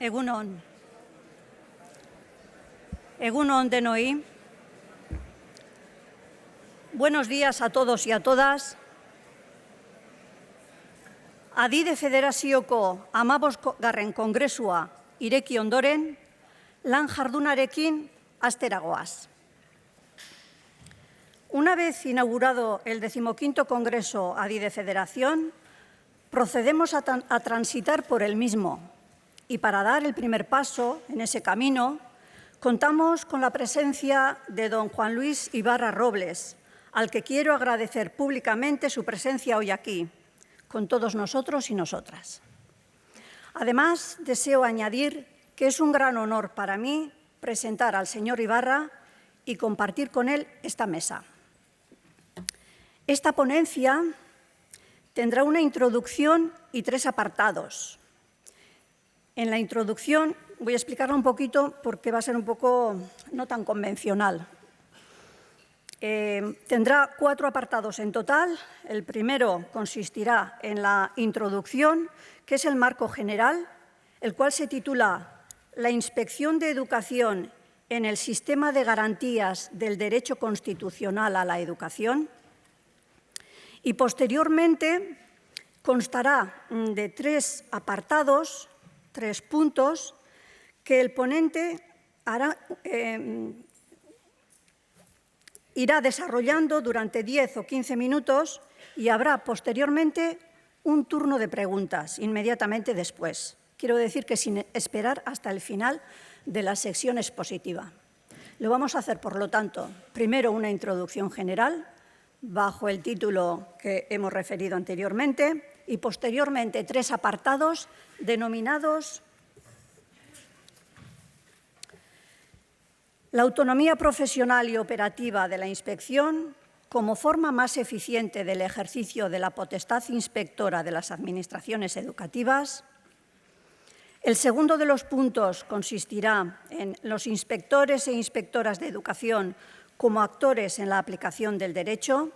Egun on. Egun on denoi. Buenos días a todos y a todas. Adide Federazioko 15. Kongresua ireki ondoren, lan jardunarekin hastera goaz. Una vez inaugurado el 15º Congreso Adide Federación, procedemos a transitar por el mismo. Y para dar el primer paso en ese camino, contamos con la presencia de don Juan Luis Ibarra Robles, al que quiero agradecer públicamente su presencia hoy aquí, con todos nosotros y nosotras. Además, deseo añadir que es un gran honor para mí presentar al señor Ibarra y compartir con él esta mesa. Esta ponencia tendrá una introducción y 3 apartados. En la introducción voy a explicarla un poquito porque va a ser un poco no tan convencional. Tendrá 4 apartados en total. El primero consistirá en la introducción, que es el marco general, el cual se titula «La inspección de educación en el sistema de garantías del derecho constitucional a la educación». Y posteriormente constará de 3 apartados, 3 puntos, que el ponente irá desarrollando durante 10 o 15 minutos y habrá posteriormente un turno de preguntas inmediatamente después. Quiero decir que sin esperar hasta el final de la sección expositiva. Lo vamos a hacer, por lo tanto, primero una introducción general, bajo el título que hemos referido anteriormente, y posteriormente 3 apartados denominados la autonomía profesional y operativa de la inspección como forma más eficiente del ejercicio de la potestad inspectora de las administraciones educativas. El segundo de los puntos consistirá en los inspectores e inspectoras de educación como actores en la aplicación del derecho.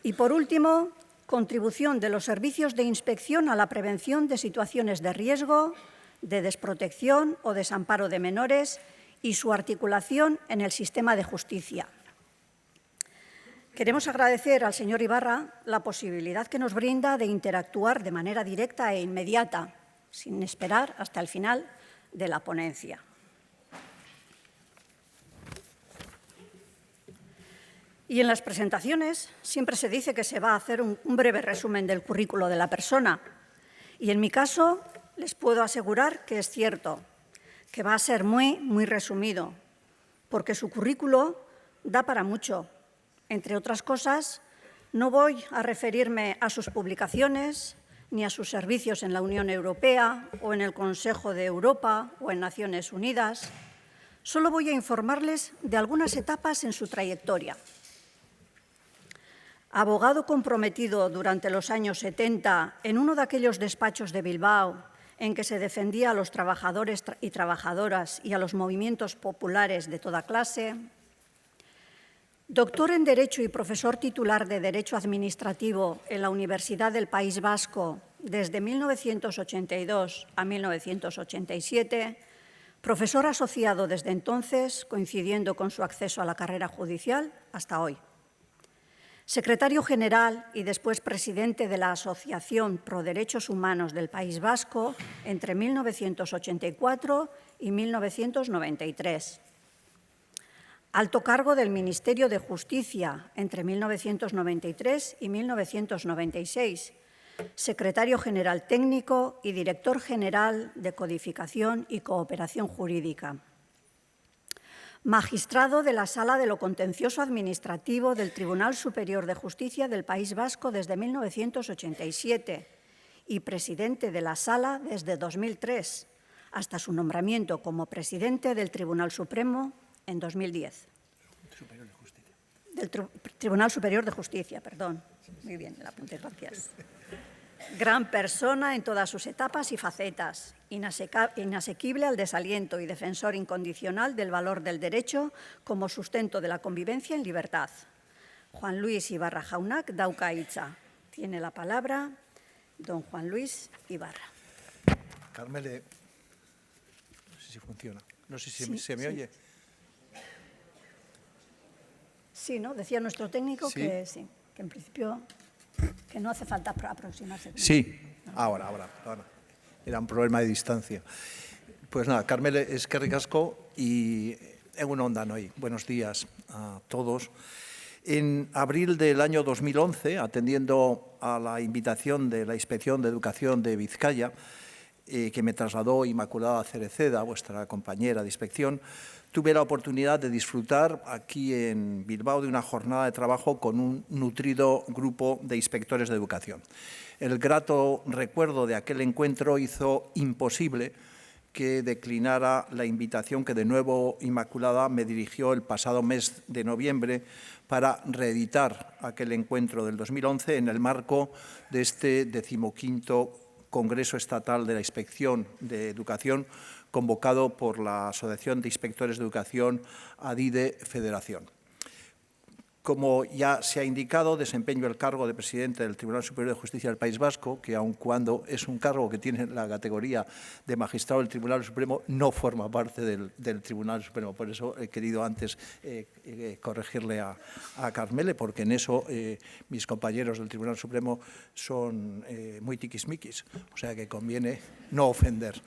Y, por último, contribución de los servicios de inspección a la prevención de situaciones de riesgo, de desprotección o desamparo de menores y su articulación en el sistema de justicia. Queremos agradecer al señor Ibarra la posibilidad que nos brinda de interactuar de manera directa e inmediata, sin esperar hasta el final de la ponencia. Y en las presentaciones siempre se dice que se va a hacer un breve resumen del currículo de la persona. Y en mi caso les puedo asegurar que es cierto, que va a ser muy resumido, porque su currículo da para mucho. Entre otras cosas, no voy a referirme a sus publicaciones ni a sus servicios en la Unión Europea o en el Consejo de Europa o en Naciones Unidas. Solo voy a informarles de algunas etapas en su trayectoria. Abogado comprometido durante los años 70 en uno de aquellos despachos de Bilbao en que se defendía a los trabajadores y trabajadoras y a los movimientos populares de toda clase. Doctor en Derecho y profesor titular de Derecho Administrativo en la Universidad del País Vasco desde 1982 a 1987, profesor asociado desde entonces, coincidiendo con su acceso a la carrera judicial hasta hoy. Secretario general y después presidente de la Asociación Pro Derechos Humanos del País Vasco entre 1984 y 1993. Alto cargo del Ministerio de Justicia entre 1993 y 1996. Secretario general técnico y director general de Codificación y Cooperación Jurídica. Magistrado de la Sala de lo Contencioso Administrativo del Tribunal Superior de Justicia del País Vasco desde 1987 y presidente de la Sala desde 2003, hasta su nombramiento como presidente del Tribunal Supremo en 2010. Del Tribunal Superior de Justicia, perdón. Muy bien, el apunte, gracias. Gran persona en todas sus etapas y facetas, inasequible al desaliento y defensor incondicional del valor del derecho como sustento de la convivencia en libertad. Juan Luis Ibarra Jaunak dauka hitza. Tiene la palabra don Juan Luis Ibarra. Carmele, no sé si funciona, no sé si Sí, se me sí. oye. Sí, ¿no? Decía nuestro técnico Sí. que sí, que en principio que no hace falta aproximarse. Sí, ahora. Era un problema de distancia. Pues nada, Carmele, eskerrik asko y egun on danoi. Buenos días a todos. En abril del año 2011, atendiendo a la invitación de la Inspección de Educación de Vizcaya, que me trasladó Inmaculada Cereceda, vuestra compañera de inspección, tuve la oportunidad de disfrutar aquí en Bilbao de una jornada de trabajo con un nutrido grupo de inspectores de educación. El grato recuerdo de aquel encuentro hizo imposible que declinara la invitación que de nuevo Inmaculada me dirigió el pasado mes de noviembre para reeditar aquel encuentro del 2011 en el marco de este 15º Congreso Estatal de la Inspección de Educación, convocado por la Asociación de Inspectores de Educación ADIDE Federación. Como ya se ha indicado, desempeño el cargo de presidente del Tribunal Superior de Justicia del País Vasco, que aun cuando es un cargo que tiene la categoría de magistrado del Tribunal Supremo, no forma parte del Tribunal Supremo. Por eso he querido antes corregirle a Carmele, porque en eso mis compañeros del Tribunal Supremo son muy tiquismiquis, o sea que conviene no ofender.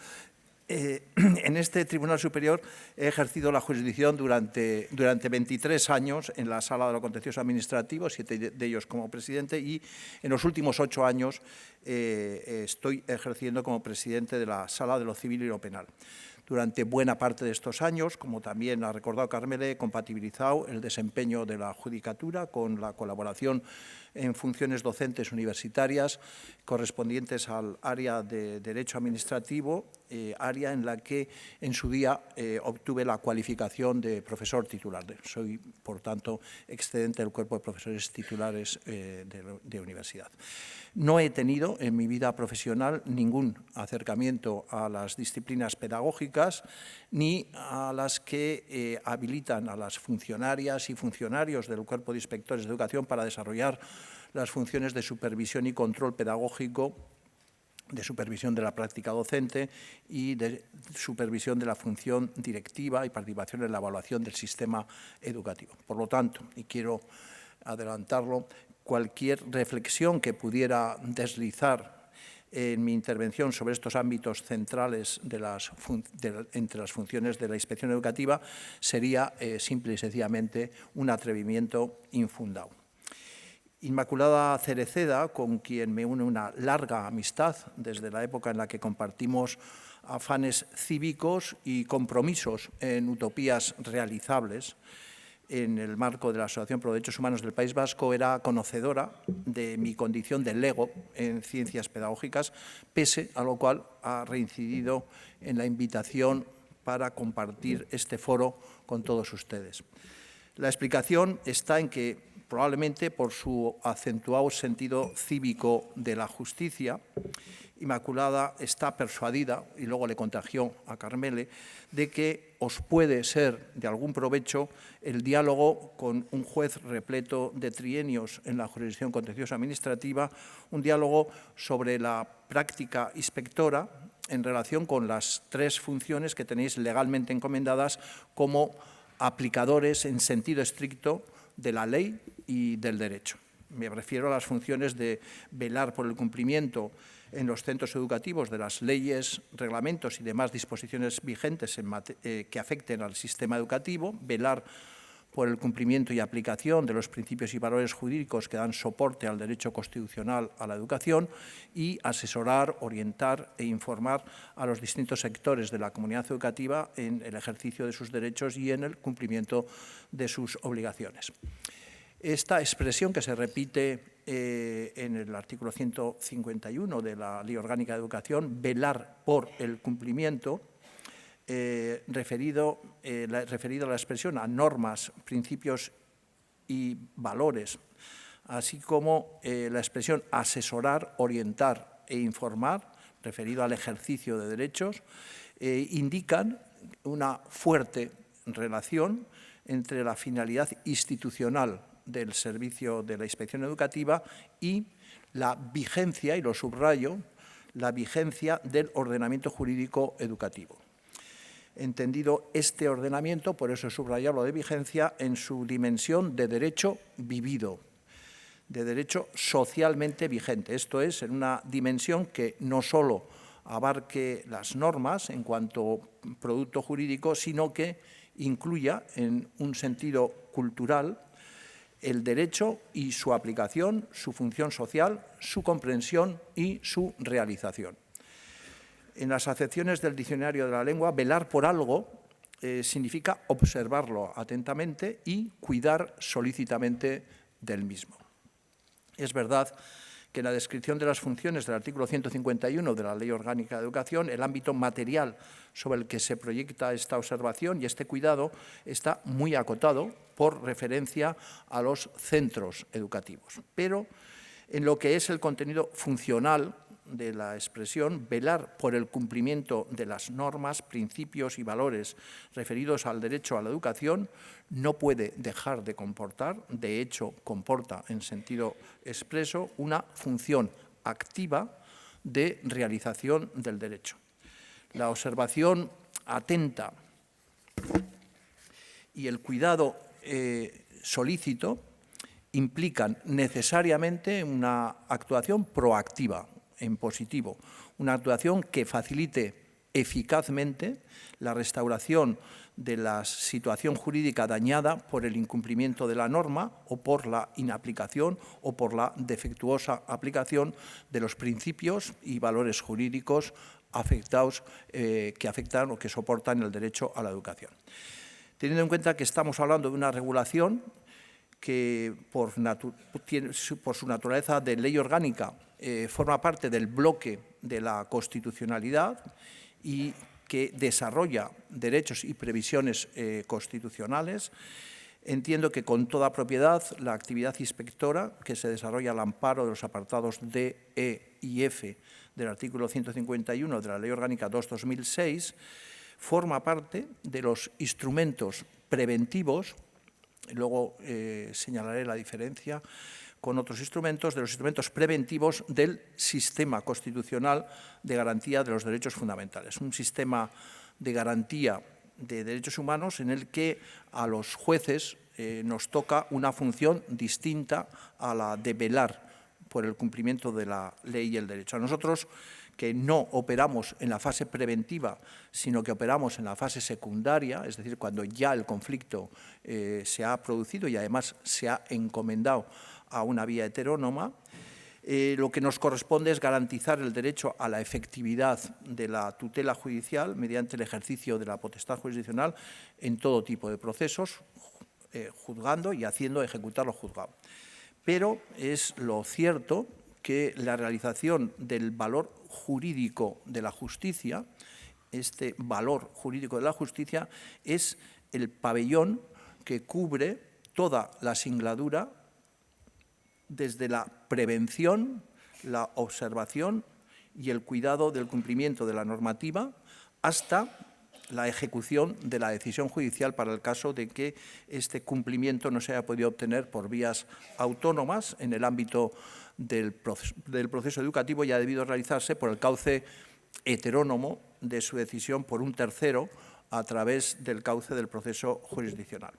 En este Tribunal Superior he ejercido la jurisdicción durante 23 años en la Sala de lo Contencioso Administrativo, 7 de ellos como presidente, y en los últimos 8 años estoy ejerciendo como presidente de la Sala de lo Civil y lo Penal. Durante buena parte de estos años, como también ha recordado Carmele, he compatibilizado el desempeño de la judicatura con la colaboración en funciones docentes universitarias correspondientes al área de Derecho Administrativo, área en la que en su día obtuve la cualificación de profesor titular. Soy, por tanto, excedente del cuerpo de profesores titulares de universidad. No he tenido en mi vida profesional ningún acercamiento a las disciplinas pedagógicas ni a las que habilitan a las funcionarias y funcionarios del cuerpo de inspectores de educación para desarrollar las funciones de supervisión y control pedagógico, de supervisión de la práctica docente y de supervisión de la función directiva y participación en la evaluación del sistema educativo. Por lo tanto, y quiero adelantarlo, cualquier reflexión que pudiera deslizar en mi intervención sobre estos ámbitos centrales entre las funciones de la inspección educativa sería simple y sencillamente un atrevimiento infundado. Inmaculada Cereceda, con quien me une una larga amistad desde la época en la que compartimos afanes cívicos y compromisos en utopías realizables, en el marco de la Asociación Pro Derechos Humanos del País Vasco, era conocedora de mi condición de lego en ciencias pedagógicas, pese a lo cual ha reincidido en la invitación para compartir este foro con todos ustedes. La explicación está en que, probablemente por su acentuado sentido cívico de la justicia, Inmaculada está persuadida, y luego le contagió a Carmele, de que os puede ser de algún provecho el diálogo con un juez repleto de trienios en la jurisdicción contenciosa administrativa, un diálogo sobre la práctica inspectora en relación con las 3 funciones que tenéis legalmente encomendadas como aplicadores en sentido estricto de la ley y del derecho. Me refiero a las funciones de velar por el cumplimiento en los centros educativos de las leyes, reglamentos y demás disposiciones vigentes que afecten al sistema educativo, velar por el cumplimiento y aplicación de los principios y valores jurídicos que dan soporte al derecho constitucional a la educación y asesorar, orientar e informar a los distintos sectores de la comunidad educativa en el ejercicio de sus derechos y en el cumplimiento de sus obligaciones. Esta expresión, que se repite en el artículo 151 de la Ley Orgánica de Educación, velar por el cumplimiento, referido a la expresión a normas, principios y valores, así como la expresión asesorar, orientar e informar, referido al ejercicio de derechos, indican una fuerte relación entre la finalidad institucional del servicio de la inspección educativa y la vigencia, y lo subrayo, la vigencia del ordenamiento jurídico educativo. Entendido este ordenamiento, por eso he subrayado lo de vigencia, en su dimensión de derecho vivido, de derecho socialmente vigente. Esto es, en una dimensión que no solo abarque las normas en cuanto producto jurídico, sino que incluya en un sentido cultural el derecho y su aplicación, su función social, su comprensión y su realización. En las acepciones del diccionario de la lengua, velar por algo significa observarlo atentamente y cuidar solícitamente del mismo. Es verdad que en la descripción de las funciones del artículo 151 de la Ley Orgánica de Educación, el ámbito material sobre el que se proyecta esta observación y este cuidado está muy acotado por referencia a los centros educativos. Pero en lo que es el contenido funcional de la expresión, velar por el cumplimiento de las normas, principios y valores referidos al derecho a la educación no puede dejar de comportar, de hecho comporta en sentido expreso, una función activa de realización del derecho. La observación atenta y el cuidado solícito implican necesariamente una actuación proactiva, en positivo, una actuación que facilite eficazmente la restauración de la situación jurídica dañada por el incumplimiento de la norma o por la inaplicación o por la defectuosa aplicación de los principios y valores jurídicos afectados, que afectan o que soportan el derecho a la educación. Teniendo en cuenta que estamos hablando de una regulación que por su naturaleza de ley orgánica forma parte del bloque de la constitucionalidad y que desarrolla derechos y previsiones constitucionales, entiendo que con toda propiedad la actividad inspectora que se desarrolla al amparo de los apartados D, E y F del artículo 151 de la Ley Orgánica 2/2006 forma parte de los instrumentos preventivos. Luego señalaré la diferencia con otros instrumentos, de los instrumentos preventivos del sistema constitucional de garantía de los derechos fundamentales. Un sistema de garantía de derechos humanos en el que a los jueces nos toca una función distinta a la de velar por el cumplimiento de la ley y el derecho. A nosotros, que no operamos en la fase preventiva, sino que operamos en la fase secundaria, es decir, cuando ya el conflicto se ha producido y además se ha encomendado a una vía heterónoma, lo que nos corresponde es garantizar el derecho a la efectividad de la tutela judicial mediante el ejercicio de la potestad jurisdiccional en todo tipo de procesos, juzgando y haciendo ejecutar lo juzgado. Pero es lo cierto que la realización del valor jurídico de la justicia, este valor jurídico de la justicia, es el pabellón que cubre toda la singladura desde la prevención, la observación y el cuidado del cumplimiento de la normativa hasta la ejecución de la decisión judicial para el caso de que este cumplimiento no se haya podido obtener por vías autónomas en el ámbito del proceso educativo y ha debido realizarse por el cauce heterónomo de su decisión por un tercero a través del cauce del proceso jurisdiccional.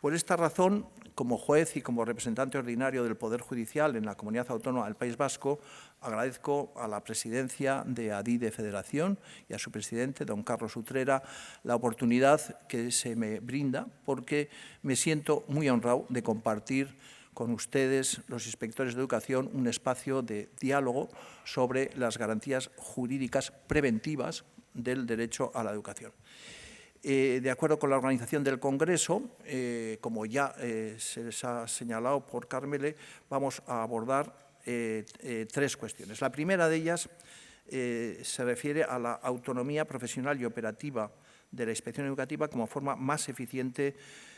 Por esta razón, como juez y como representante ordinario del Poder Judicial en la Comunidad Autónoma del País Vasco, agradezco a la presidencia de ADIDE Federación y a su presidente, don Carlos Utrera, la oportunidad que se me brinda, porque me siento muy honrado de compartir con ustedes, los inspectores de educación, un espacio de diálogo sobre las garantías jurídicas preventivas del derecho a la educación. De acuerdo con la organización del Congreso, como ya se les ha señalado por Carmele, vamos a abordar tres cuestiones. La primera de ellas se refiere a la autonomía profesional y operativa de la inspección educativa como forma más eficiente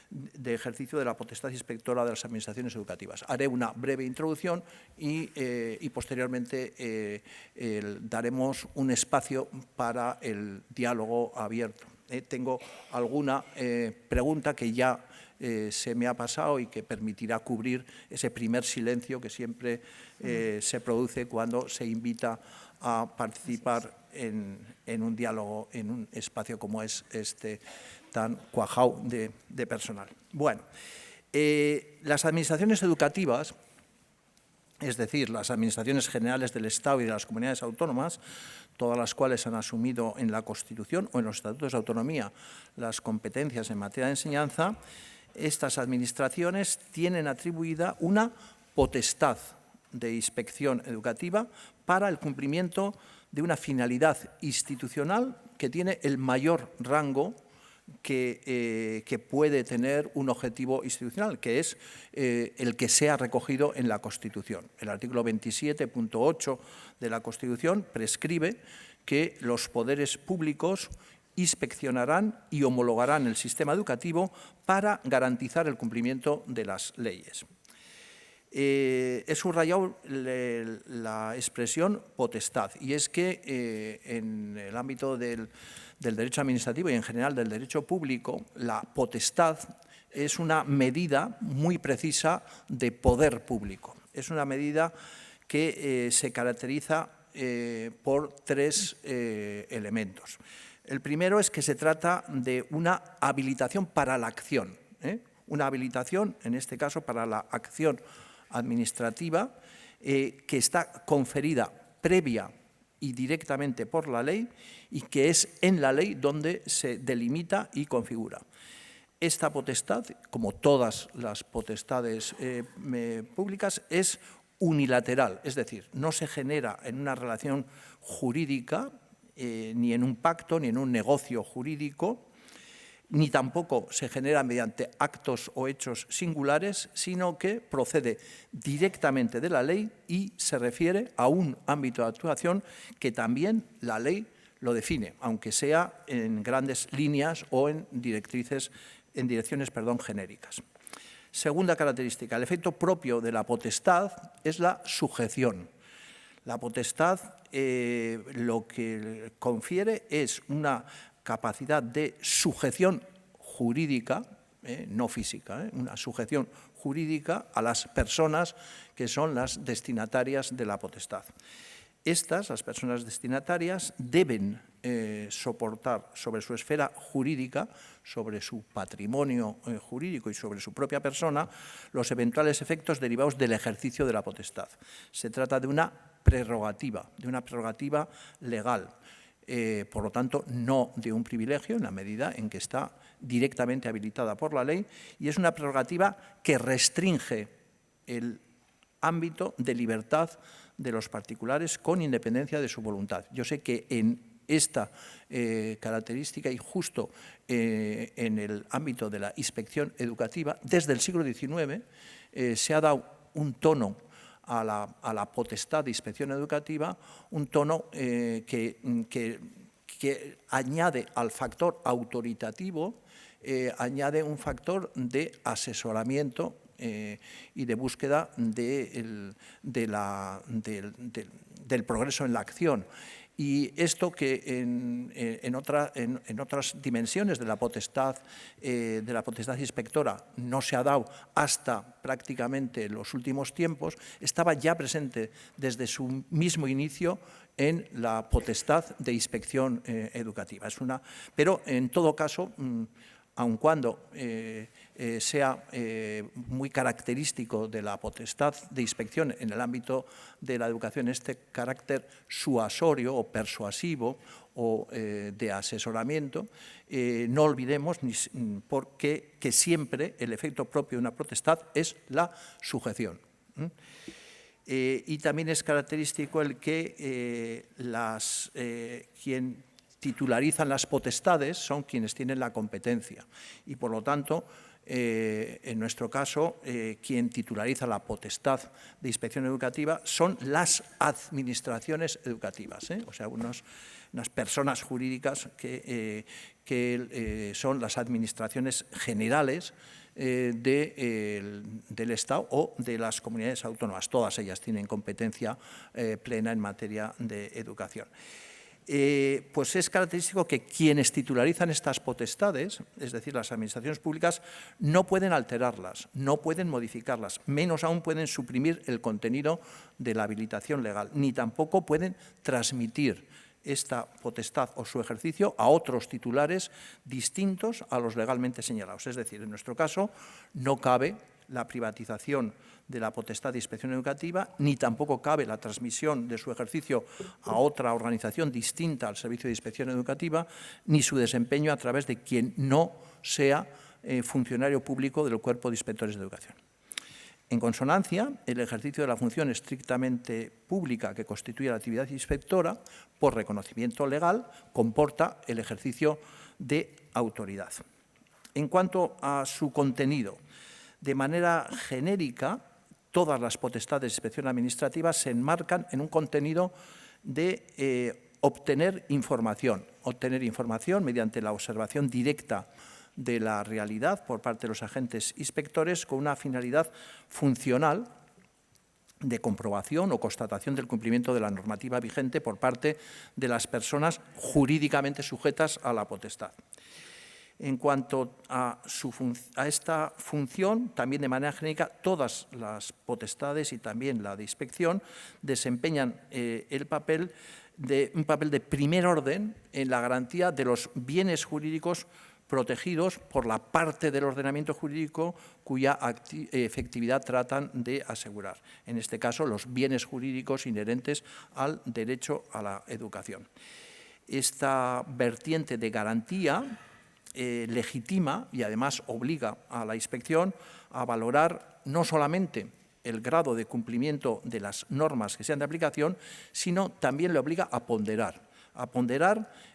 de ejercicio de la potestad inspectora de las administraciones educativas. Haré una breve introducción y posteriormente daremos un espacio para el diálogo abierto. Tengo alguna pregunta que ya se me ha pasado y que permitirá cubrir ese primer silencio que siempre se produce cuando se invita a participar en un diálogo, en un espacio como es este tan cuajado de personal. Bueno, las administraciones educativas, es decir, las administraciones generales del Estado y de las comunidades autónomas, todas las cuales han asumido en la Constitución o en los estatutos de autonomía las competencias en materia de enseñanza, estas administraciones tienen atribuida una potestad de inspección educativa para el cumplimiento de una finalidad institucional que tiene el mayor rango que puede tener un objetivo institucional, que es el que sea recogido en la Constitución. El artículo 27.8 de la Constitución prescribe que los poderes públicos inspeccionarán y homologarán el sistema educativo para garantizar el cumplimiento de las leyes. He subrayado la expresión potestad, y es que en el ámbito del derecho administrativo y en general del derecho público, la potestad es una medida muy precisa de poder público. Es una medida que se caracteriza por tres elementos. El primero es que se trata de una habilitación para la acción, una habilitación, en este caso, para la acción administrativa que está conferida previa y directamente por la ley y que es en la ley donde se delimita y configura. Esta potestad, como todas las potestades públicas, es unilateral, es decir, no se genera en una relación jurídica, ni en un pacto, ni en un negocio jurídico, ni tampoco se genera mediante actos o hechos singulares, sino que procede directamente de la ley y se refiere a un ámbito de actuación que también la ley lo define, aunque sea en grandes líneas o en direcciones genéricas. Segunda característica, el efecto propio de la potestad es la sujeción. La potestad lo que confiere es una capacidad de sujeción jurídica, no física, una sujeción jurídica a las personas que son las destinatarias de la potestad. Estas, las personas destinatarias, deben soportar sobre su esfera jurídica, sobre su patrimonio jurídico y sobre su propia persona, los eventuales efectos derivados del ejercicio de la potestad. Se trata de una prerrogativa legal. Por lo tanto, no de un privilegio en la medida en que está directamente habilitada por la ley, y es una prerrogativa que restringe el ámbito de libertad de los particulares con independencia de su voluntad. Yo sé que en esta característica y justo en el ámbito de la inspección educativa, desde el siglo XIX se ha dado un tono a la potestad de inspección educativa, un tono que añade al factor autoritativo, añade un factor de asesoramiento y de búsqueda del progreso en la acción. Y esto que en otras dimensiones de la potestad inspectora no se ha dado hasta prácticamente los últimos tiempos, estaba ya presente desde su mismo inicio en la potestad de inspección educativa. Pero en todo caso, aun cuando sea muy característico de la potestad de inspección en el ámbito de la educación este carácter suasorio o persuasivo o de asesoramiento, no olvidemos que siempre el efecto propio de una potestad es la sujeción. Y también es característico el que quien titularizan las potestades son quienes tienen la competencia y, por lo tanto, en nuestro caso, quien titulariza la potestad de inspección educativa son las administraciones educativas, o sea, unas personas jurídicas que son las administraciones generales del Estado o de las comunidades autónomas. Todas ellas tienen competencia plena en materia de educación. pues es característico que quienes titularizan estas potestades, es decir, las administraciones públicas, no pueden alterarlas, no pueden modificarlas, menos aún pueden suprimir el contenido de la habilitación legal, ni tampoco pueden transmitir esta potestad o su ejercicio a otros titulares distintos a los legalmente señalados. Es decir, en nuestro caso no cabe la privatización de la potestad de inspección educativa, ni tampoco cabe la transmisión de su ejercicio a otra organización distinta al servicio de inspección educativa, ni su desempeño a través de quien no sea funcionario público del Cuerpo de Inspectores de Educación. En consonancia, el ejercicio de la función estrictamente pública que constituye la actividad inspectora, por reconocimiento legal, comporta el ejercicio de autoridad. En cuanto a su contenido, de manera genérica, todas las potestades de inspección administrativa se enmarcan en un contenido de obtener información mediante la observación directa de la realidad por parte de los agentes inspectores con una finalidad funcional de comprobación o constatación del cumplimiento de la normativa vigente por parte de las personas jurídicamente sujetas a la potestad. En cuanto a esta función, también de manera genérica, todas las potestades y también la de inspección desempeñan un papel de primer orden en la garantía de los bienes jurídicos protegidos por la parte del ordenamiento jurídico cuya efectividad tratan de asegurar. En este caso, los bienes jurídicos inherentes al derecho a la educación. Esta vertiente de garantía legitima y además obliga a la inspección a valorar no solamente el grado de cumplimiento de las normas que sean de aplicación, sino también le obliga a ponderar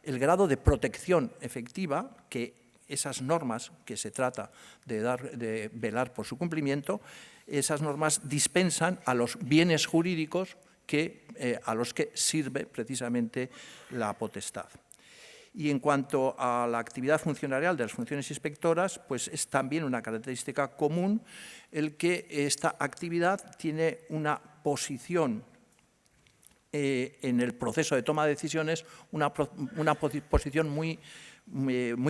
el grado de protección efectiva que esas normas que se trata de velar por su cumplimiento, esas normas dispensan a los bienes jurídicos a los que sirve precisamente la potestad. Y en cuanto a la actividad funcionarial de las funciones inspectoras, pues es también una característica común el que esta actividad tiene una posición en el proceso de toma de decisiones, una posición muy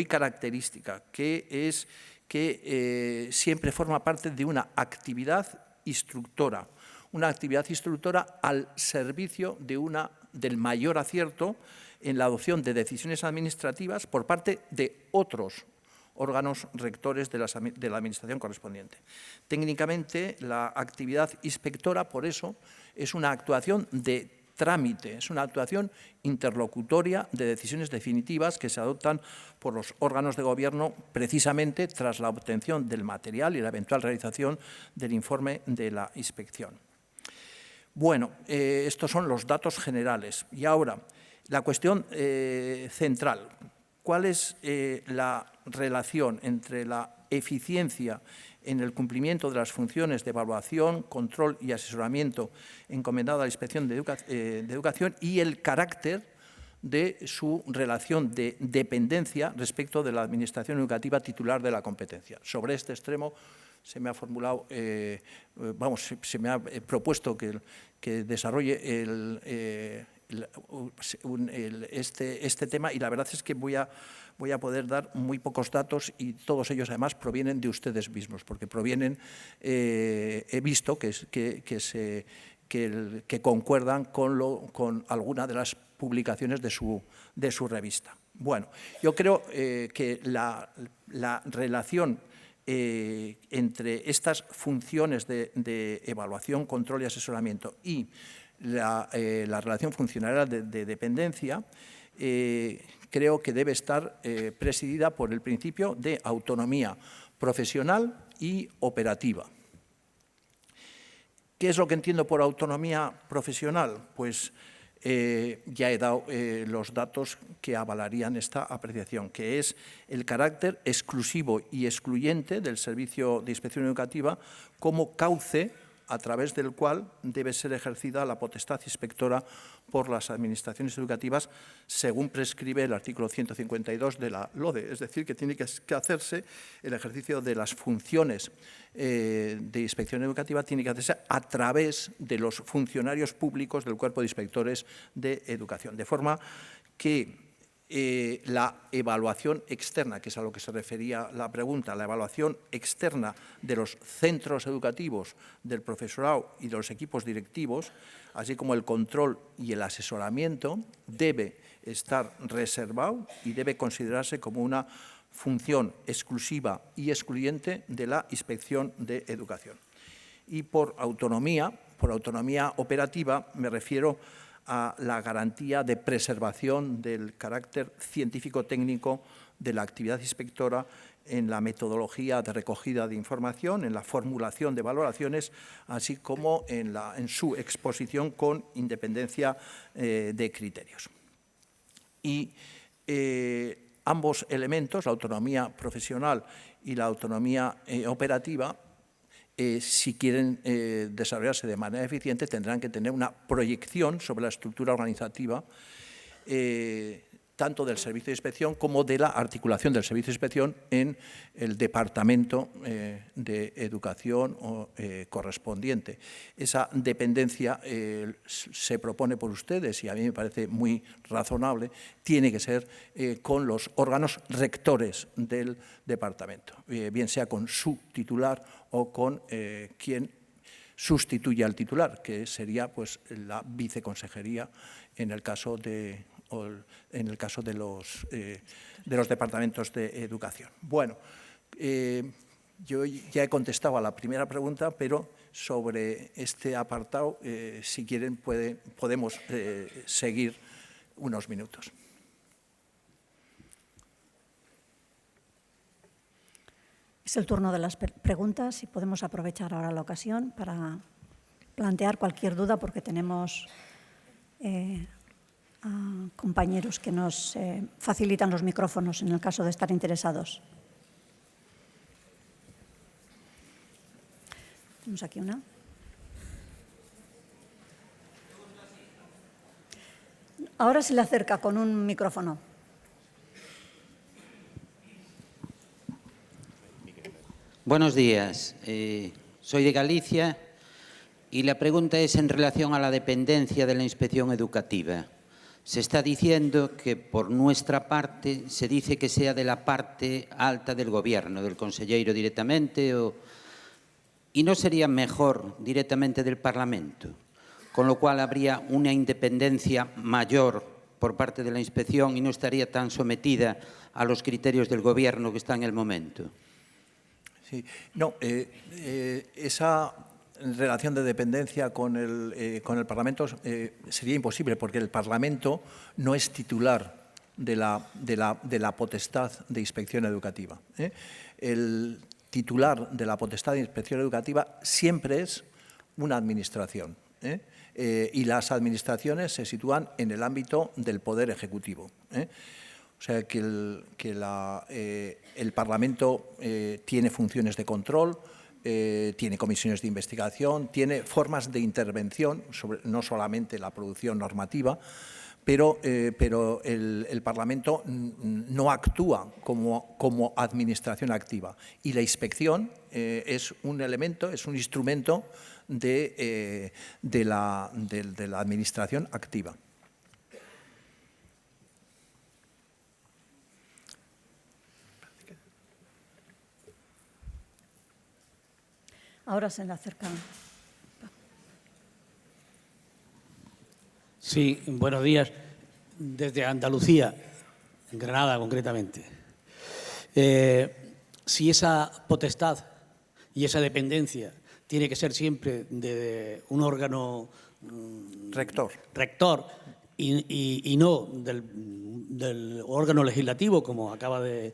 característica, que es que siempre forma parte de una actividad instructora al servicio del mayor acierto en la adopción de decisiones administrativas por parte de otros órganos rectores de la administración correspondiente. Técnicamente, la actividad inspectora, por eso, es una actuación de trámite, es una actuación interlocutoria de decisiones definitivas que se adoptan por los órganos de gobierno precisamente tras la obtención del material y la eventual realización del informe de la inspección. Bueno, estos son los datos generales. Y ahora, la cuestión central. ¿Cuál es la relación entre la eficiencia en el cumplimiento de las funciones de evaluación, control y asesoramiento encomendado a la Inspección de Educación y el carácter de su relación de dependencia respecto de la Administración educativa titular de la competencia? Sobre este extremo se me ha formulado, se me ha propuesto que desarrolle este tema, y la verdad es que voy a poder dar muy pocos datos y todos ellos además provienen de ustedes mismos, porque provienen, he visto que concuerdan con alguna de las publicaciones de su revista. Bueno, yo creo que la relación entre estas funciones de evaluación, control y asesoramiento y la relación funcionarial de dependencia, creo que debe estar presidida por el principio de autonomía profesional y operativa. ¿Qué es lo que entiendo por autonomía profesional? Pues ya he dado los datos que avalarían esta apreciación, que es el carácter exclusivo y excluyente del servicio de inspección educativa como cauce a través del cual debe ser ejercida la potestad inspectora por las administraciones educativas, según prescribe el artículo 152 de la LODE. Es decir, que tiene que hacerse el ejercicio de las funciones de inspección educativa, tiene que hacerse a través de los funcionarios públicos del Cuerpo de Inspectores de Educación. De forma que la evaluación externa, que es a lo que se refería la pregunta, la evaluación externa de los centros educativos, del profesorado y de los equipos directivos, así como el control y el asesoramiento, debe estar reservado y debe considerarse como una función exclusiva y excluyente de la Inspección de Educación. Y por autonomía operativa, me refiero a la garantía de preservación del carácter científico-técnico de la actividad inspectora en la metodología de recogida de información, en la formulación de valoraciones, así como en su exposición con independencia de criterios. Y ambos elementos, la autonomía profesional y la autonomía operativa, si quieren desarrollarse de manera eficiente, tendrán que tener una proyección sobre la estructura organizativa tanto del Servicio de Inspección como de la articulación del Servicio de Inspección en el Departamento de Educación correspondiente. Esa dependencia se propone por ustedes y a mí me parece muy razonable, tiene que ser con los órganos rectores del Departamento, bien sea con su titular o con quien sustituya al titular, que sería pues, la viceconsejería en el caso de los departamentos de educación. Bueno, yo ya he contestado a la primera pregunta, pero sobre este apartado, si quieren, podemos seguir unos minutos. Es el turno de las preguntas y podemos aprovechar ahora la ocasión para plantear cualquier duda porque tenemos a compañeros que nos facilitan los micrófonos en el caso de estar interesados. Tenemos aquí una. Ahora se le acerca con un micrófono. Buenos días. Soy de Galicia y la pregunta es en relación a la dependencia de la Inspección Educativa. Se está diciendo que por nuestra parte se dice que sea de la parte alta del Gobierno, del consellero directamente, y no sería mejor directamente del Parlamento, con lo cual habría una independencia mayor por parte de la Inspección y no estaría tan sometida a los criterios del Gobierno que está en el momento. Sí, no, esa relación de dependencia con el Parlamento sería imposible porque el Parlamento no es titular de la potestad de inspección educativa. El titular de la potestad de inspección educativa siempre es una administración y las administraciones se sitúan en el ámbito del Poder Ejecutivo. O sea, que el Parlamento tiene funciones de control, tiene comisiones de investigación, tiene formas de intervención, sobre, no solamente la producción normativa, pero el Parlamento no actúa como administración activa. Y la inspección es un elemento, es un instrumento de la administración activa. Ahora se le acerca. Sí, buenos días. Desde Andalucía, en Granada concretamente. Si esa potestad y esa dependencia tiene que ser siempre de un órgano rector y no del órgano legislativo, como acaba de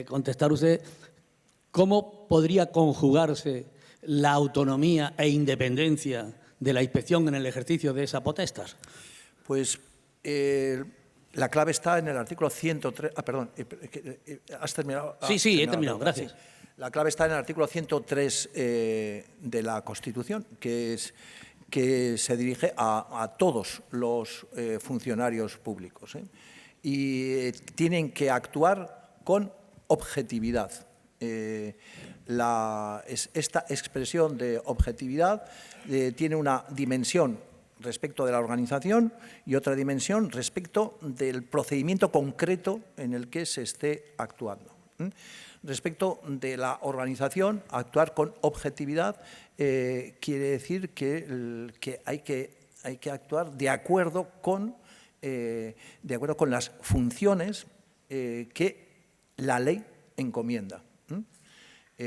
contestar usted, ¿cómo podría conjugarse la autonomía e independencia de la inspección en el ejercicio de esa potestad? Pues la clave está en el artículo 103. Perdón, ¿has terminado? Sí, he terminado, gracias. Sí. La clave está en el artículo 103 de la Constitución, que se dirige a todos los funcionarios públicos. Y tienen que actuar con objetividad. Esta expresión de objetividad tiene una dimensión respecto de la organización y otra dimensión respecto del procedimiento concreto en el que se esté actuando. Respecto de la organización, actuar con objetividad quiere decir que hay que actuar de acuerdo con las funciones que la ley encomienda.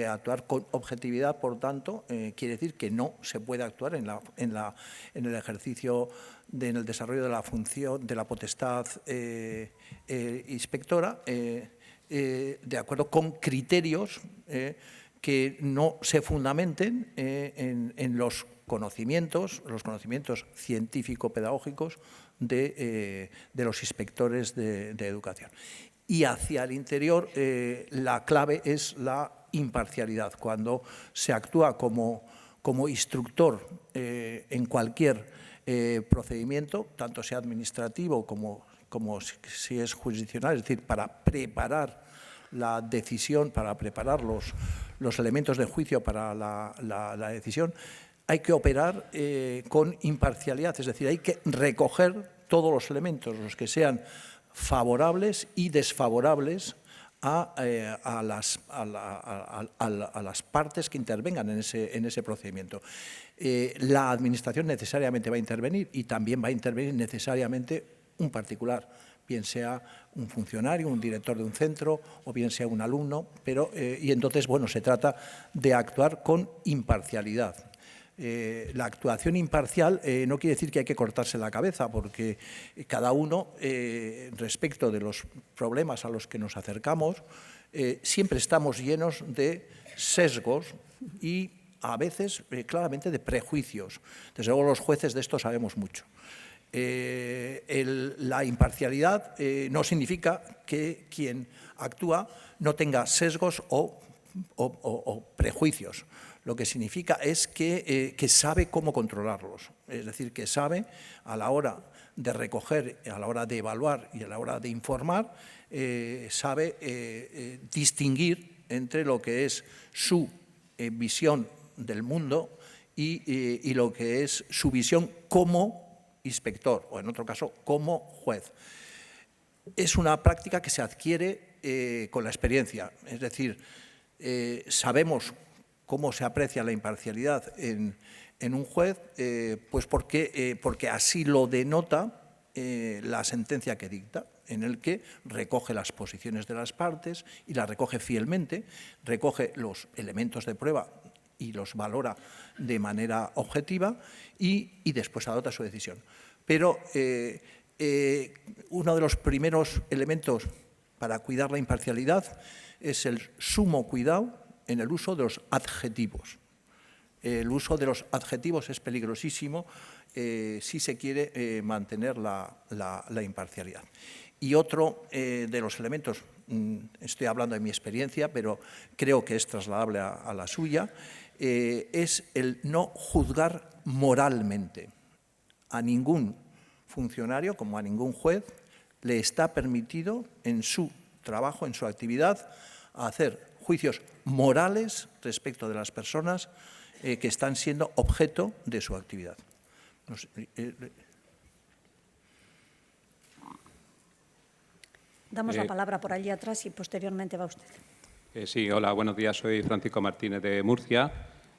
Actuar con objetividad, por tanto, quiere decir que no se puede actuar en el ejercicio, en el desarrollo de la función, de la potestad inspectora, de acuerdo con criterios que no se fundamenten en los conocimientos científico-pedagógicos de los inspectores de educación. Y hacia el interior la clave es la imparcialidad. Cuando se actúa como instructor en cualquier procedimiento, tanto sea administrativo como si es jurisdiccional, es decir, para preparar la decisión, para preparar los elementos de juicio para la decisión, hay que operar con imparcialidad, es decir, hay que recoger todos los elementos, los que sean favorables y desfavorables a las partes que intervengan en ese procedimiento. La Administración necesariamente va a intervenir y también va a intervenir necesariamente un particular, bien sea un funcionario, un director de un centro o bien sea un alumno, y entonces, bueno, se trata de actuar con imparcialidad. La actuación imparcial no quiere decir que hay que cortarse la cabeza, porque cada uno, respecto de los problemas a los que nos acercamos, siempre estamos llenos de sesgos y a veces claramente de prejuicios. Desde luego los jueces de esto sabemos mucho. La imparcialidad no significa que quien actúa no tenga sesgos o prejuicios. Lo que significa es que sabe cómo controlarlos, es decir, que sabe a la hora de recoger, a la hora de evaluar y a la hora de informar, sabe distinguir entre lo que es su visión del mundo y lo que es su visión como inspector o, en otro caso, como juez. Es una práctica que se adquiere con la experiencia, es decir, sabemos cómo se aprecia la imparcialidad en un juez, pues porque así lo denota la sentencia que dicta, en el que recoge las posiciones de las partes y las recoge fielmente, recoge los elementos de prueba y los valora de manera objetiva y después adopta su decisión. Pero uno de los primeros elementos para cuidar la imparcialidad es el sumo cuidado en el uso de los adjetivos. El uso de los adjetivos es peligrosísimo si se quiere mantener la imparcialidad. Y otro de los elementos, estoy hablando de mi experiencia, pero creo que es trasladable a la suya, es el no juzgar moralmente. A ningún funcionario, como a ningún juez, le está permitido en su trabajo, en su actividad, hacer juicios morales respecto de las personas que están siendo objeto de su actividad. No sé, Damos la palabra por allí atrás y posteriormente va usted. Sí, hola, buenos días. Soy Francisco Martínez de Murcia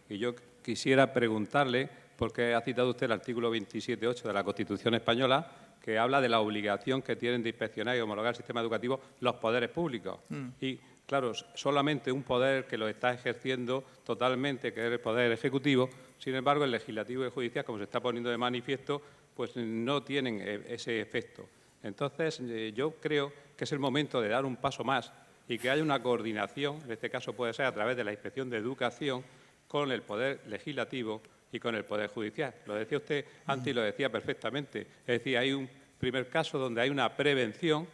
y yo quisiera preguntarle, porque ha citado usted el artículo 27.8 de la Constitución española, que habla de la obligación que tienen de inspeccionar y homologar el sistema educativo los poderes públicos. Y, claro, solamente un poder que lo está ejerciendo totalmente, que es el Poder Ejecutivo. Sin embargo, el Legislativo y el Judicial, como se está poniendo de manifiesto, pues no tienen ese efecto. Entonces, yo creo que es el momento de dar un paso más y que haya una coordinación, en este caso puede ser a través de la Inspección de Educación, con el Poder Legislativo y con el Poder Judicial. Lo decía usted antes y lo decía perfectamente. Es decir, hay un primer caso donde hay una prevención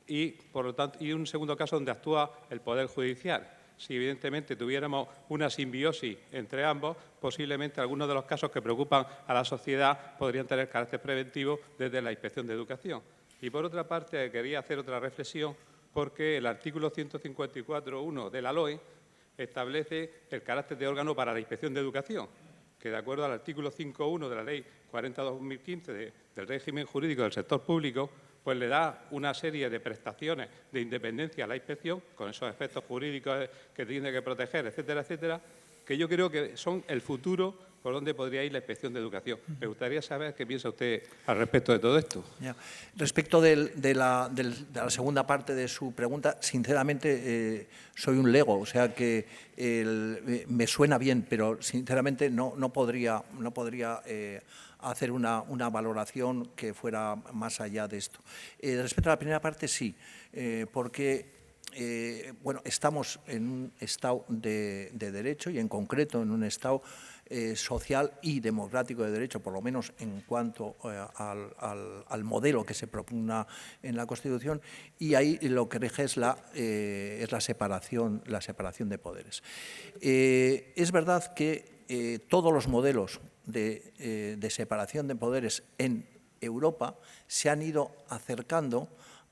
y, por lo tanto, y un segundo caso donde actúa el Poder Judicial. Si evidentemente tuviéramos una simbiosis entre ambos, posiblemente algunos de los casos que preocupan a la sociedad podrían tener carácter preventivo desde la Inspección de Educación. Y por otra parte, quería hacer otra reflexión porque el artículo 154.1 de la LOE establece el carácter de órgano para la Inspección de Educación, que de acuerdo al artículo 5.1 de la Ley 40/2015 del régimen jurídico del sector público, pues le da una serie de prestaciones de independencia a la inspección, con esos efectos jurídicos que tiene que proteger, etcétera, etcétera, que yo creo que son el futuro por donde podría ir la Inspección de Educación. Me gustaría saber qué piensa usted al respecto de todo esto. Ya. Respecto de la segunda parte de su pregunta, sinceramente soy un lego, o sea que me suena bien, pero sinceramente no podría hacer una valoración que fuera más allá de esto. Respecto a la primera parte, sí, porque bueno, estamos en un Estado de derecho y en concreto en un Estado social y democrático de derecho, por lo menos en cuanto al modelo que se propugna en la Constitución, y ahí lo que rige es la separación de poderes. Es verdad que todos los modelos de separación de poderes en Europa se han ido acercando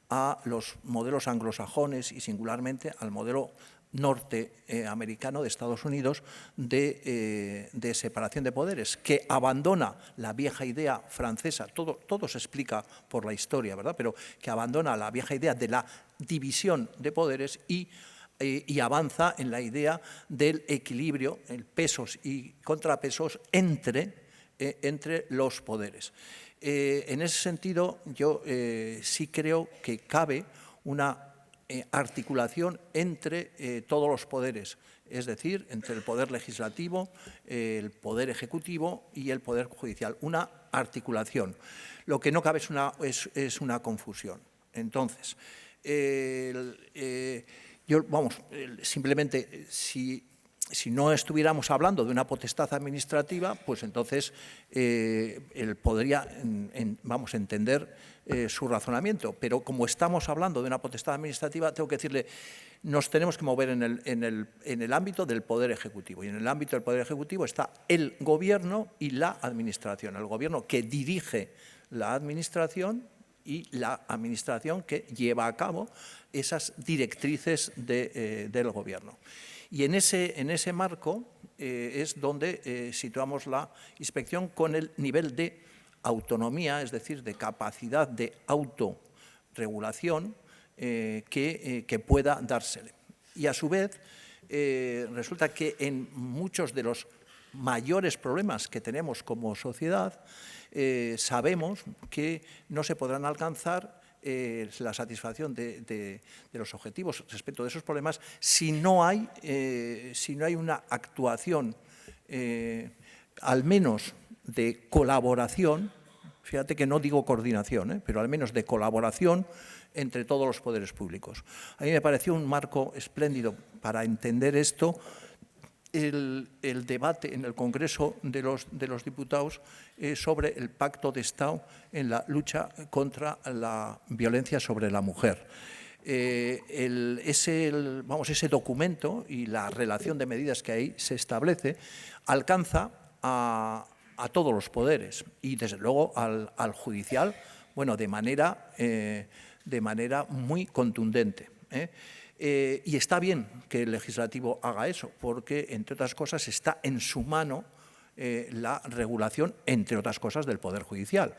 a los modelos anglosajones y singularmente al modelo norteamericano de Estados Unidos de separación de poderes, que abandona la vieja idea francesa, todo se explica por la historia, ¿verdad?, pero que abandona la vieja idea de la división de poderes y avanza en la idea del equilibrio, en pesos y contrapesos entre los poderes. En ese sentido, yo sí creo que cabe una articulación entre todos los poderes, es decir, entre el poder legislativo, el poder ejecutivo y el poder judicial. Una articulación. Lo que no cabe es una confusión. Entonces, simplemente si no estuviéramos hablando de una potestad administrativa, pues entonces él podría, entender su razonamiento. Pero como estamos hablando de una potestad administrativa, tengo que decirle, nos tenemos que mover en el ámbito del Poder Ejecutivo. Y en el ámbito del Poder Ejecutivo está el Gobierno y la Administración. El Gobierno que dirige la Administración y la Administración que lleva a cabo esas directrices del Gobierno. Y en ese marco es donde situamos la inspección con el nivel de autonomía, es decir, de capacidad de autorregulación que pueda dársele. Y a su vez, resulta que en muchos de los mayores problemas que tenemos como sociedad, sabemos que no se podrán alcanzar la satisfacción de los objetivos respecto de esos problemas si no hay una actuación, al menos de colaboración, fíjate que no digo coordinación, pero al menos de colaboración entre todos los poderes públicos. A mí me pareció un marco espléndido para entender esto, el debate en el Congreso de los Diputados sobre el Pacto de Estado en la lucha contra la violencia sobre la mujer. Ese documento y la relación de medidas que ahí se establece alcanza a todos los poderes y, desde luego, al judicial, bueno, de manera muy contundente. Y está bien que el legislativo haga eso, porque, entre otras cosas, está en su mano la regulación, entre otras cosas, del Poder Judicial.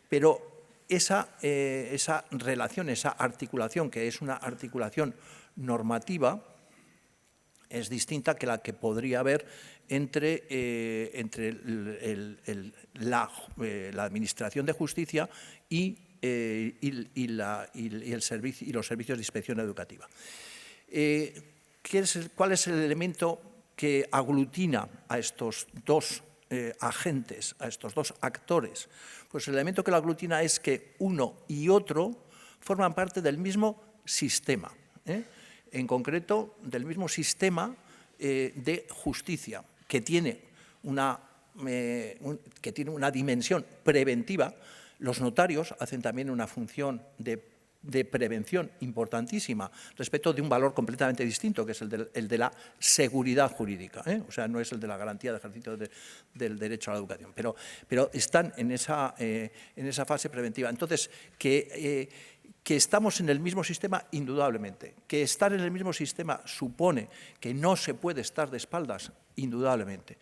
Pero esa relación, esa articulación, que es una articulación normativa, es distinta que la que podría haber entre la Administración de Justicia y los servicios de inspección educativa. ¿Cuál es el elemento que aglutina a estos dos agentes, a estos dos actores? Pues el elemento que lo aglutina es que uno y otro forman parte del mismo sistema, en concreto del mismo sistema de justicia, que tiene una dimensión preventiva. Los notarios hacen también una función de prevención importantísima respecto de un valor completamente distinto, que es el de la seguridad jurídica, o sea, no es el de la garantía de ejercicio del derecho a la educación, pero están en esa fase preventiva. Entonces, que estamos en el mismo sistema, indudablemente. Que estar en el mismo sistema supone que no se puede estar de espaldas, indudablemente.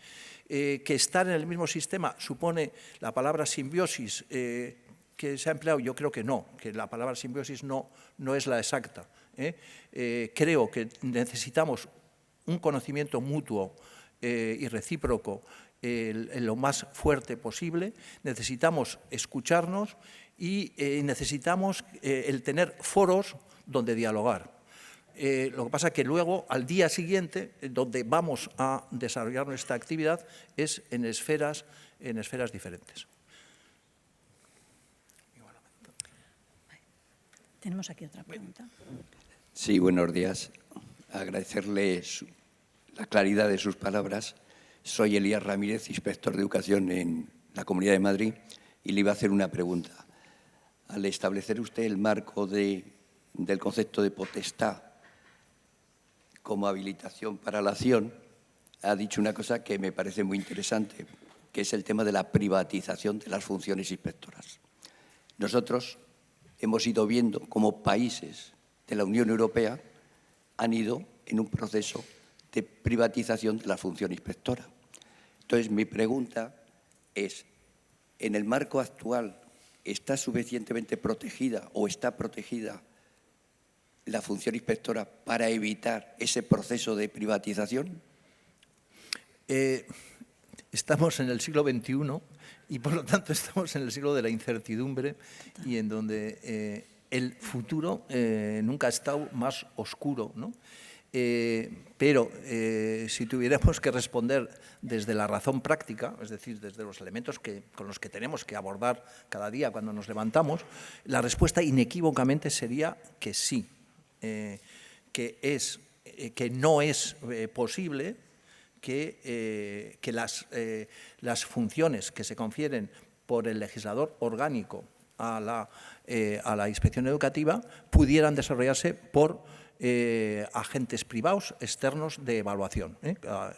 que estar en el mismo sistema supone la palabra simbiosis que se ha empleado. Yo creo que no, que la palabra simbiosis no es la exacta. Creo que necesitamos un conocimiento mutuo y recíproco en lo más fuerte posible, necesitamos escucharnos y necesitamos el tener foros donde dialogar. Lo que pasa es que luego, al día siguiente, donde vamos a desarrollar nuestra actividad es en esferas diferentes. Tenemos aquí otra pregunta. Sí, buenos días. Agradecerle la claridad de sus palabras. Soy Elías Ramírez, inspector de educación en la Comunidad de Madrid, y le iba a hacer una pregunta. Al establecer usted el marco del concepto de potestad como habilitación para la acción, ha dicho una cosa que me parece muy interesante, que es el tema de la privatización de las funciones inspectoras. Nosotros hemos ido viendo cómo países de la Unión Europea han ido en un proceso de privatización de la función inspectora. Entonces, mi pregunta es, ¿en el marco actual está suficientemente protegida o está protegida la función inspectora para evitar ese proceso de privatización? Estamos en el siglo XXI y, por lo tanto, estamos en el siglo de la incertidumbre y en donde el futuro nunca ha estado más oscuro, ¿no? Pero si tuviéramos que responder desde la razón práctica, es decir, desde los elementos con los que tenemos que abordar cada día cuando nos levantamos, la respuesta inequívocamente sería que sí, que no es posible que las funciones que se confieren por el legislador orgánico a la inspección educativa pudieran desarrollarse por agentes privados externos de evaluación,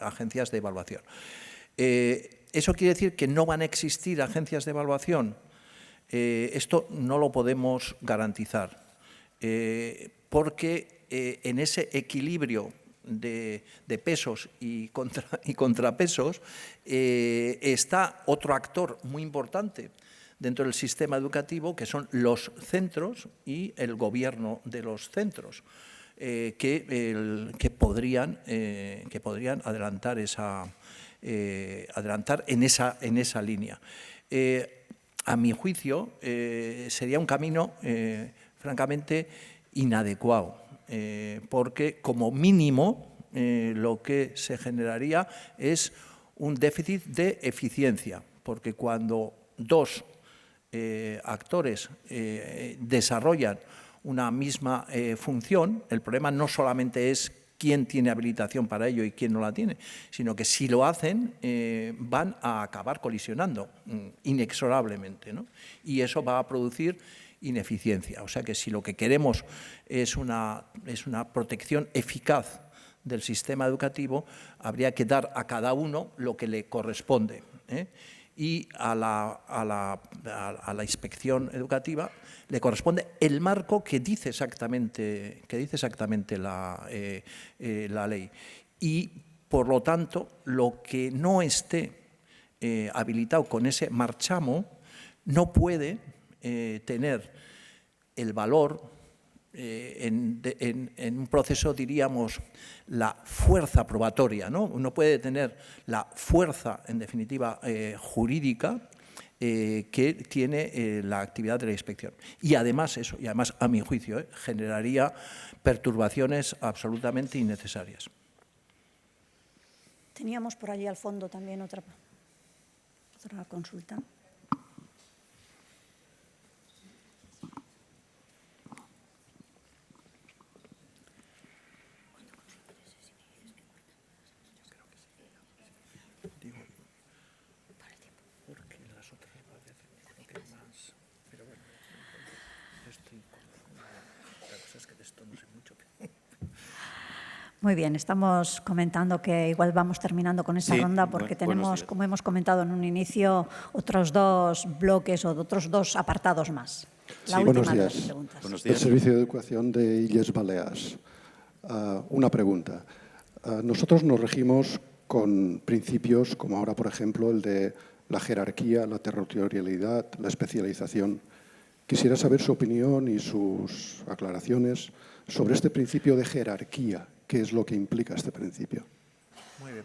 agencias de evaluación. ¿Eso quiere decir que no van a existir agencias de evaluación? Esto no lo podemos garantizar, porque en ese equilibrio de pesos y contrapesos está otro actor muy importante dentro del sistema educativo, que son los centros y el gobierno de los centros, que podrían adelantar en esa línea. A mi juicio, sería un camino francamente inadecuado, porque como mínimo lo que se generaría es un déficit de eficiencia, porque cuando dos actores desarrollan una misma función, el problema no solamente es quién tiene habilitación para ello y quién no la tiene, sino que si lo hacen van a acabar colisionando inexorablemente, ¿no? Y eso va a producir ineficiencia. O sea que si lo que queremos es una protección eficaz del sistema educativo, habría que dar a cada uno lo que le corresponde, y a la inspección educativa le corresponde el marco que dice exactamente la ley. Y, por lo tanto, lo que no esté habilitado con ese marchamo no puede tener el valor en un proceso, diríamos, la fuerza probatoria, ¿no? Uno puede tener la fuerza, en definitiva, jurídica que tiene la actividad de la inspección. Y además, a mi juicio, generaría perturbaciones absolutamente innecesarias. Teníamos por allí al fondo también otra consulta. Muy bien, estamos comentando que igual vamos terminando con esta ronda porque tenemos, como hemos comentado en un inicio, otros dos bloques o otros dos apartados más. La última de las preguntas. Buenos días. El Servicio de Educación de Illes Balears. Una pregunta. Nosotros nos regimos con principios como ahora, por ejemplo, el de la jerarquía, la territorialidad, la especialización. Quisiera saber su opinión y sus aclaraciones sobre este principio de jerarquía. ¿Qué es lo que implica este principio? Muy bien.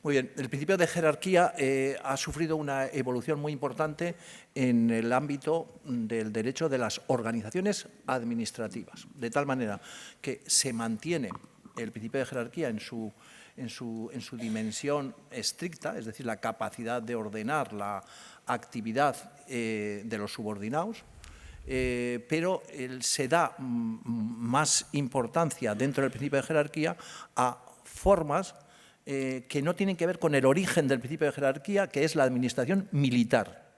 Muy bien. El principio de jerarquía ha sufrido una evolución muy importante en el ámbito del derecho de las organizaciones administrativas, de tal manera que se mantiene el principio de jerarquía en su dimensión estricta, es decir, la capacidad de ordenar la actividad de los subordinados, pero se da más importancia dentro del principio de jerarquía a formas que no tienen que ver con el origen del principio de jerarquía, que es la administración militar.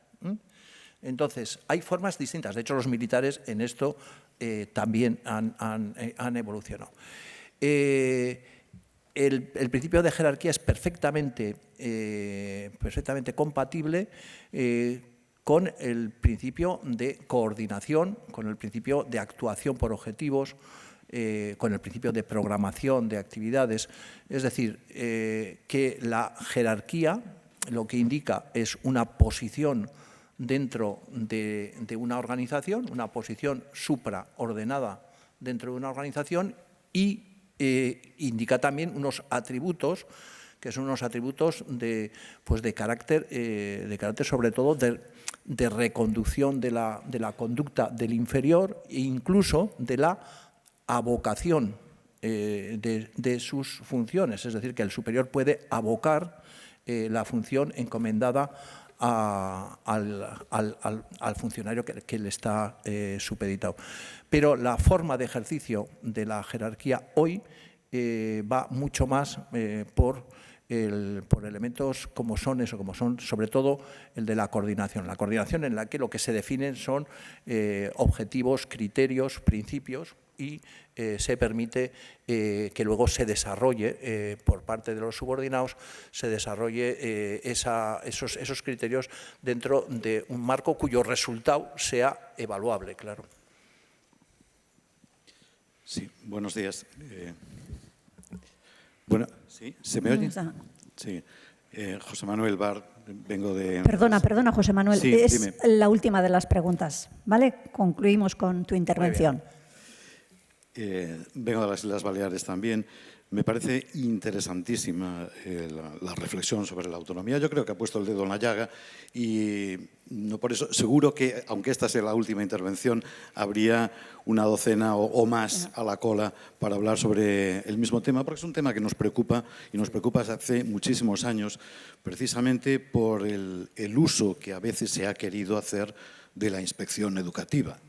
Entonces, hay formas distintas. De hecho, los militares en esto también han evolucionado. El principio de jerarquía es perfectamente compatible con el principio de coordinación, con el principio de actuación por objetivos, con el principio de programación de actividades. Es decir, que la jerarquía lo que indica es una posición dentro de una organización, una posición supraordenada dentro de una organización, y indica también unos atributos que son unos atributos de carácter sobre todo de reconducción de la conducta del inferior e incluso de la abocación de sus funciones, es decir, que el superior puede abocar la función encomendada al funcionario que le está supeditado. Pero la forma de ejercicio de la jerarquía hoy va mucho más por elementos como son sobre todo el de la coordinación. La coordinación en la que lo que se definen son objetivos, criterios, principios, y se permite que luego se desarrolle por parte de los subordinados, se desarrolle esos criterios dentro de un marco cuyo resultado sea evaluable, claro. Sí, buenos días. Bueno, ¿sí? ¿Se me oye? Sí. José Manuel Bar, vengo de... Perdona, José Manuel. Sí, es dime. la última de las preguntas, ¿vale? Concluimos con tu intervención. Vengo de las Islas Baleares también. Me parece interesantísima la reflexión sobre la autonomía. Yo creo que ha puesto el dedo en la llaga y no por eso, seguro que, aunque esta sea la última intervención, habría una docena o más a la cola para hablar sobre el mismo tema, porque es un tema que nos preocupa y nos preocupa desde hace muchísimos años, precisamente por el uso que a veces se ha querido hacer de la inspección educativa.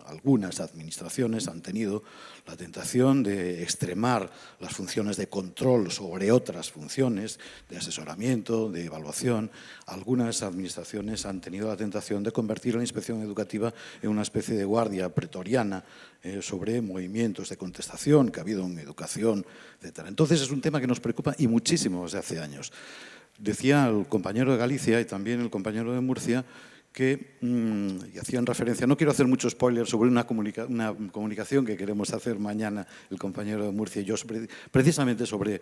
Algunas administraciones han tenido la tentación de extremar las funciones de control sobre otras funciones, de asesoramiento, de evaluación. Algunas administraciones han tenido la tentación de convertir la inspección educativa en una especie de guardia pretoriana sobre movimientos de contestación que ha habido en educación, etc. Entonces, es un tema que nos preocupa y muchísimo desde hace años. Decía el compañero de Galicia y también el compañero de Murcia que y hacían referencia, no quiero hacer mucho spoiler sobre una comunicación que queremos hacer mañana el compañero de Murcia y yo, precisamente sobre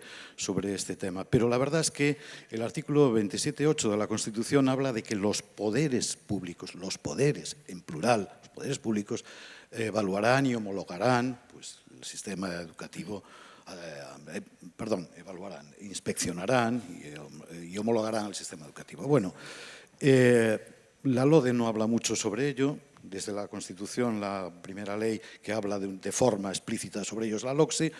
este tema. Pero la verdad es que el artículo 27.8 de la Constitución habla de que los poderes públicos, los poderes en plural, los poderes públicos evaluarán y homologarán pues, el sistema educativo, evaluarán, inspeccionarán y homologarán el sistema educativo. Bueno, la LODE no habla mucho sobre ello. Desde la Constitución, la primera ley que habla de forma explícita sobre ello es la LOCSE,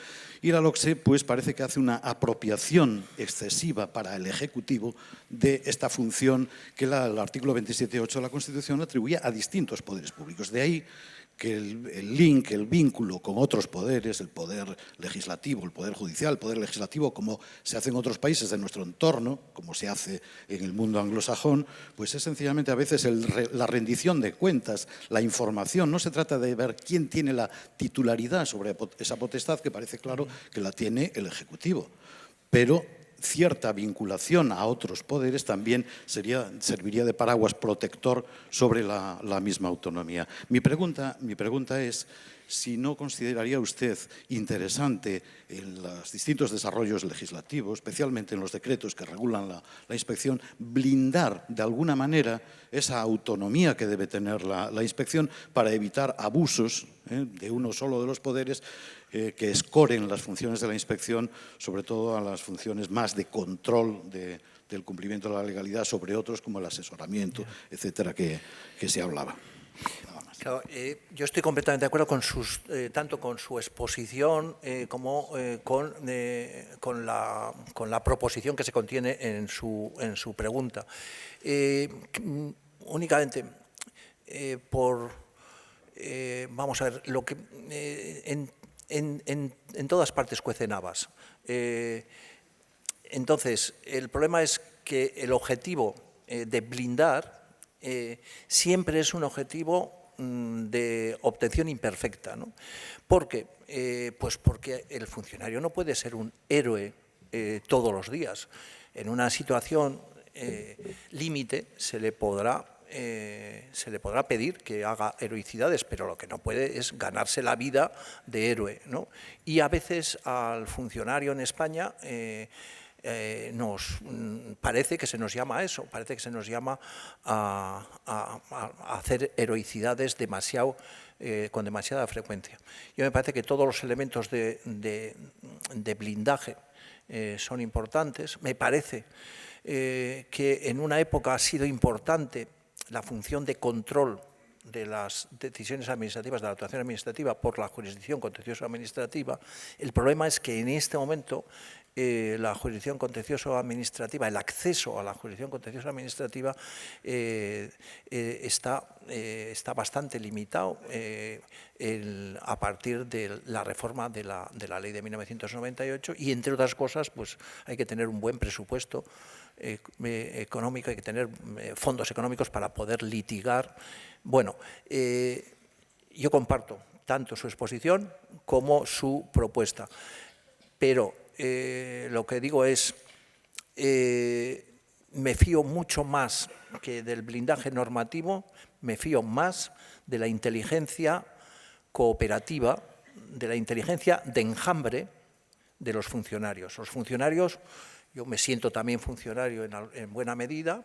y la LOCSE pues, parece que hace una apropiación excesiva para el Ejecutivo de esta función que el artículo 27.8 de la Constitución atribuía a distintos poderes públicos. De ahí que el vínculo con otros poderes, el poder legislativo, el poder judicial, el poder legislativo, como se hace en otros países de nuestro entorno, como se hace en el mundo anglosajón, pues es sencillamente a veces la rendición de cuentas, la información. No se trata de ver quién tiene la titularidad sobre esa potestad, que parece claro que la tiene el Ejecutivo, pero cierta vinculación a otros poderes también serviría de paraguas protector sobre la misma autonomía. Mi pregunta es si no consideraría usted interesante en los distintos desarrollos legislativos, especialmente en los decretos que regulan la inspección, blindar de alguna manera esa autonomía que debe tener la inspección para evitar abusos de uno solo de los poderes que escoren las funciones de la inspección, sobre todo a las funciones más de control del cumplimiento de la legalidad sobre otros, como el asesoramiento, etcétera, que se hablaba. Claro, yo estoy completamente de acuerdo con tanto con su exposición como con la proposición que se contiene en su pregunta. Únicamente vamos a ver, lo que en todas partes cuecen habas. Entonces, el problema es que el objetivo de blindar siempre es un objetivo de obtención imperfecta, ¿no? ¿Por qué? Pues porque el funcionario no puede ser un héroe todos los días. En una situación límite se le podrá pedir que haga heroicidades, pero lo que no puede es ganarse la vida de héroe, ¿no? Y a veces al funcionario en España nos parece que se nos llama a eso, parece que se nos llama a hacer heroicidades con demasiada frecuencia. Yo me parece que todos los elementos de blindaje son importantes. Me parece que en una época ha sido importante la función de control de las decisiones administrativas, de la actuación administrativa por la jurisdicción contencioso administrativa. El problema es que en este momento la jurisdicción contencioso administrativa, el acceso a la jurisdicción contencioso administrativa está bastante limitado a partir de la reforma de la ley de 1998 y, entre otras cosas, pues hay que tener un buen presupuesto económico, hay que tener fondos económicos para poder litigar. Bueno, yo comparto tanto su exposición como su propuesta, pero lo que digo es, me fío mucho más que del blindaje normativo, me fío más de la inteligencia cooperativa, de la inteligencia de enjambre de los funcionarios. Los funcionarios, yo me siento también funcionario en buena medida,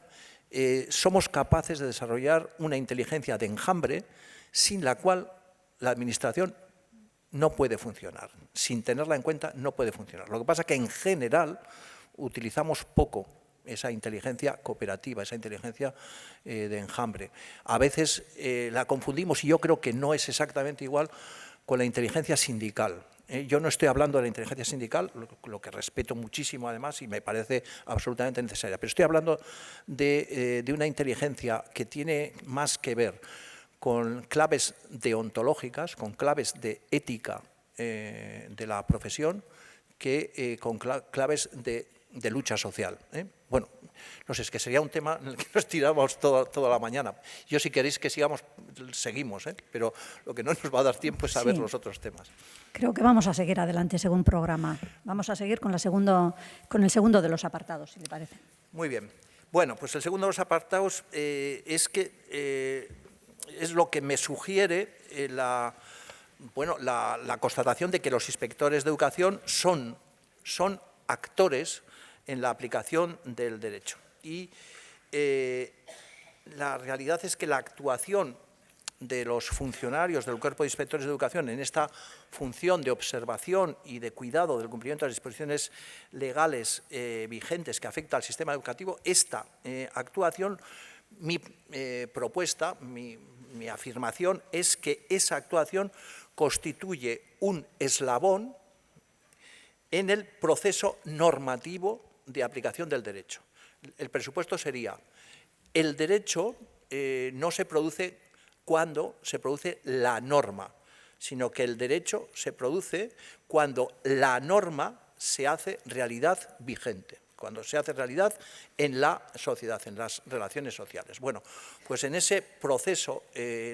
somos capaces de desarrollar una inteligencia de enjambre sin la cual la administración no puede funcionar. Sin tenerla en cuenta no puede funcionar. Lo que pasa es que en general utilizamos poco esa inteligencia cooperativa, esa inteligencia de enjambre. A veces la confundimos y yo creo que no es exactamente igual con la inteligencia sindical. Yo no estoy hablando de la inteligencia sindical, lo que respeto muchísimo además y me parece absolutamente necesaria, pero estoy hablando de una inteligencia que tiene más que ver con claves deontológicas, con claves de ética de la profesión, que con claves de lucha social. Bueno, no sé, es que sería un tema en el que nos tiramos toda la mañana. Yo, si queréis que sigamos, seguimos, pero lo que no nos va a dar tiempo es saber los otros temas. Creo que vamos a seguir adelante según programa. Vamos a seguir con el segundo de los apartados, si le parece. Muy bien. Bueno, pues el segundo de los apartados es lo que me sugiere la constatación de que los inspectores de educación son actores en la aplicación del derecho. Y la realidad es que la actuación de los funcionarios del Cuerpo de Inspectores de Educación en esta función de observación y de cuidado del cumplimiento de las disposiciones legales vigentes que afecta al sistema educativo, esta actuación, mi propuesta, mi afirmación es que esa actuación constituye un eslabón en el proceso normativo de aplicación del derecho. El presupuesto sería: el derecho no se produce cuando se produce la norma, sino que el derecho se produce cuando la norma se hace realidad vigente, cuando se hace realidad en la sociedad, en las relaciones sociales. Bueno, pues en ese proceso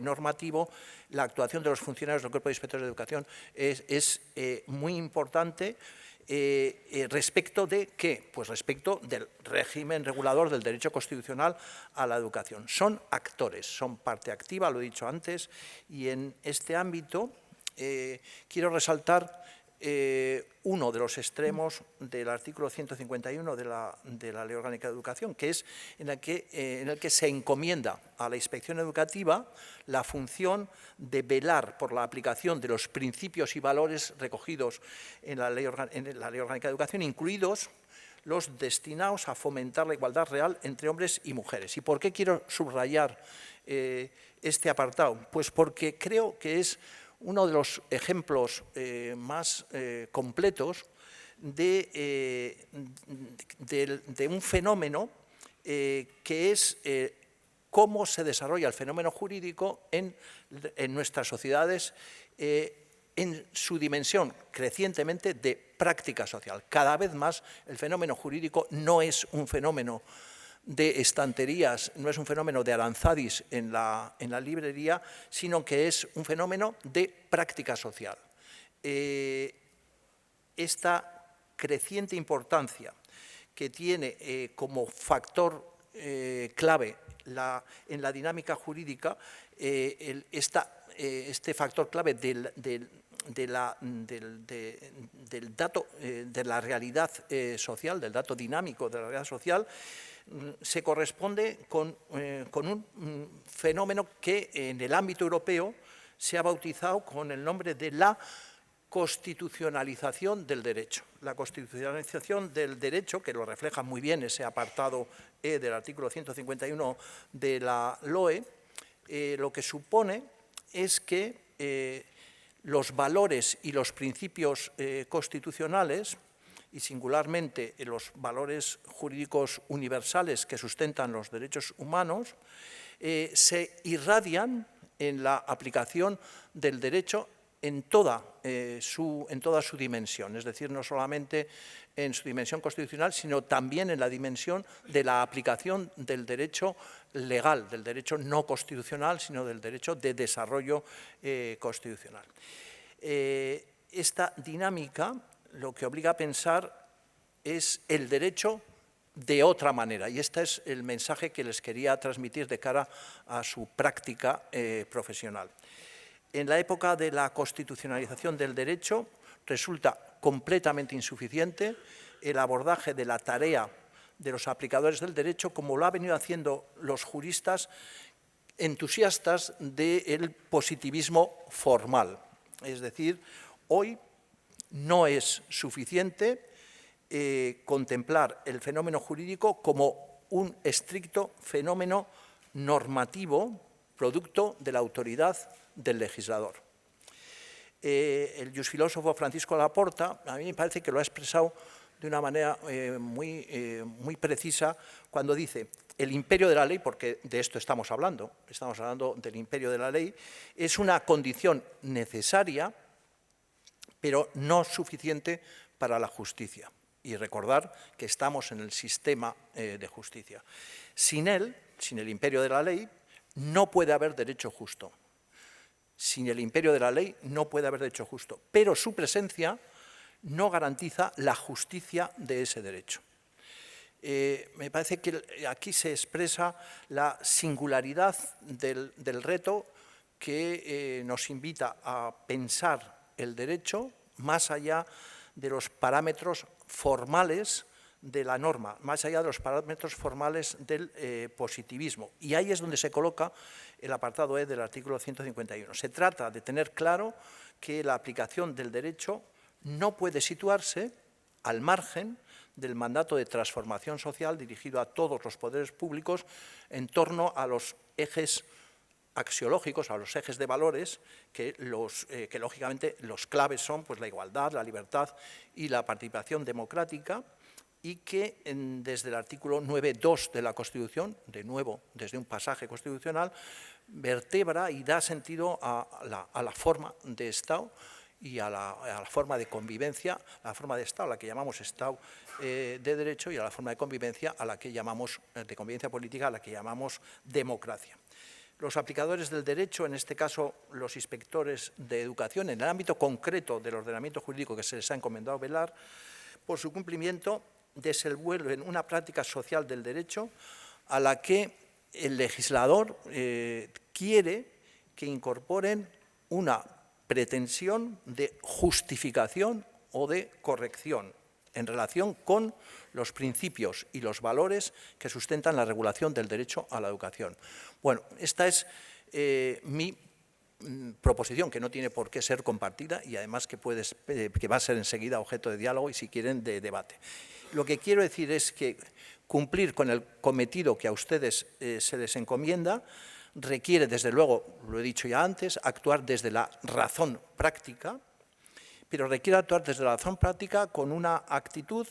normativo, la actuación de los funcionarios del Cuerpo de Inspectores de Educación es muy importante. ¿Respecto de qué? Pues respecto del régimen regulador del derecho constitucional a la educación. Son actores, son parte activa, lo he dicho antes, y en este ámbito quiero resaltar uno de los extremos del artículo 151 de la Ley Orgánica de Educación, que es en el que se encomienda a la Inspección Educativa la función de velar por la aplicación de los principios y valores recogidos en la Ley Orgánica de Educación, incluidos los destinados a fomentar la igualdad real entre hombres y mujeres. ¿Y por qué quiero subrayar este apartado? Pues porque creo que es uno de los ejemplos más completos de un fenómeno que es cómo se desarrolla el fenómeno jurídico en nuestras sociedades en su dimensión crecientemente de práctica social. Cada vez más el fenómeno jurídico no es un fenómeno de estanterías, no es un fenómeno de Aranzadis en la librería, sino que es un fenómeno de práctica social. Esta creciente importancia que tiene como factor clave en la dinámica jurídica, este factor clave del dato de la realidad social, del dato dinámico de la realidad social, se corresponde con un fenómeno que en el ámbito europeo se ha bautizado con el nombre de la constitucionalización del derecho. La constitucionalización del derecho, que lo refleja muy bien ese apartado E del artículo 151 de la LOE, lo que supone es que los valores y los principios constitucionales, y singularmente los valores jurídicos universales que sustentan los derechos humanos, se irradian en la aplicación del derecho en toda su dimensión, es decir, no solamente en su dimensión constitucional, sino también en la dimensión de la aplicación del derecho legal, del derecho no constitucional, sino del derecho de desarrollo constitucional. Esta dinámica lo que obliga a pensar es el derecho de otra manera, y este es el mensaje que les quería transmitir de cara a su práctica profesional. En la época de la constitucionalización del derecho resulta completamente insuficiente el abordaje de la tarea de los aplicadores del derecho, como lo han venido haciendo los juristas entusiastas del positivismo formal. Es decir, hoy no es suficiente contemplar el fenómeno jurídico como un estricto fenómeno normativo, producto de la autoridad del legislador. El jusfilósofo Francisco Laporta, a mí me parece que lo ha expresado de una manera muy precisa cuando dice: el imperio de la ley, porque de esto estamos hablando del imperio de la ley, es una condición necesaria, pero no suficiente para la justicia. Y recordar que estamos en el sistema de justicia. Sin él, sin el imperio de la ley, no puede haber derecho justo. Sin el imperio de la ley no puede haber derecho justo, pero su presencia no garantiza la justicia de ese derecho. Me parece que aquí se expresa la singularidad del reto que nos invita a pensar el derecho más allá de los parámetros formales de la norma, más allá de los parámetros formales del positivismo. Y ahí es donde se coloca el apartado E del artículo 151. Se trata de tener claro que la aplicación del derecho no puede situarse al margen del mandato de transformación social dirigido a todos los poderes públicos en torno a los ejes axiológicos, a los ejes de valores, que lógicamente los claves son pues, la igualdad, la libertad y la participación democrática, y que desde el artículo 9.2 de la Constitución, de nuevo desde un pasaje constitucional, vertebra y da sentido a la forma de Estado y a la forma de convivencia, a la forma de Estado, a la que llamamos Estado de Derecho, y a la forma de convivencia, a la que llamamos, de convivencia política, a la que llamamos democracia. Los aplicadores del derecho, en este caso los inspectores de educación, en el ámbito concreto del ordenamiento jurídico que se les ha encomendado velar, por su cumplimiento desenvuelven una práctica social del derecho a la que el legislador quiere que incorporen una pretensión de justificación o de corrección en relación con los principios y los valores que sustentan la regulación del derecho a la educación. Bueno, esta es mi proposición, que no tiene por qué ser compartida y además que va a ser enseguida objeto de diálogo y, si quieren, de debate. Lo que quiero decir es que cumplir con el cometido que a ustedes se les encomienda requiere, desde luego, lo he dicho ya antes, actuar desde la razón práctica, pero requiere actuar desde la razón práctica con una actitud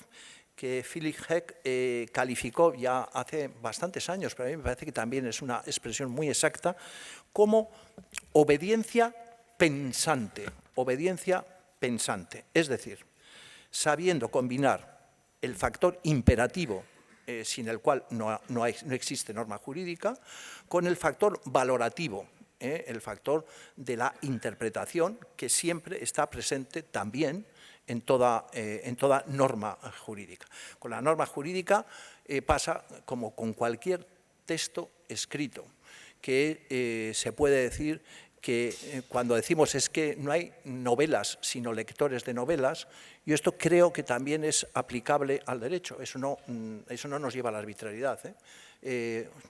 que Philip Heck calificó ya hace bastantes años, pero a mí me parece que también es una expresión muy exacta, como obediencia pensante. Obediencia pensante, es decir, sabiendo combinar el factor imperativo, sin el cual no existe norma jurídica, con el factor valorativo, el factor de la interpretación, que siempre está presente también en toda norma jurídica. Con la norma jurídica pasa como con cualquier texto escrito, que se puede decir que cuando decimos es que no hay novelas sino lectores de novelas, yo esto creo que también es aplicable al derecho, eso no nos lleva a la arbitrariedad.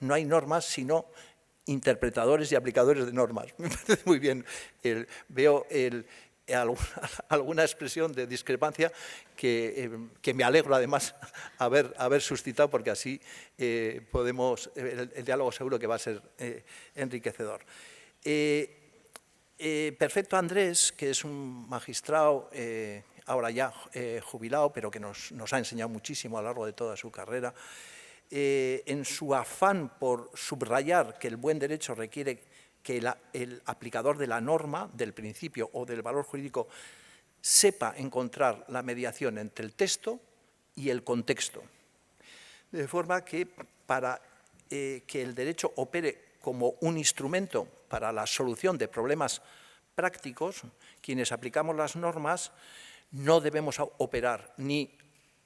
No hay normas sino interpretadores y aplicadores de normas. Me parece muy bien, veo alguna expresión de discrepancia que me alegro además haber suscitado, porque así podemos, el diálogo seguro que va a ser enriquecedor. Perfecto Andrés, que es un magistrado ahora ya jubilado, pero que nos ha enseñado muchísimo a lo largo de toda su carrera, en su afán por subrayar que el buen derecho requiere que el aplicador de la norma, del principio o del valor jurídico, sepa encontrar la mediación entre el texto y el contexto. De forma que para que el derecho opere como un instrumento para la solución de problemas prácticos, quienes aplicamos las normas no debemos operar ni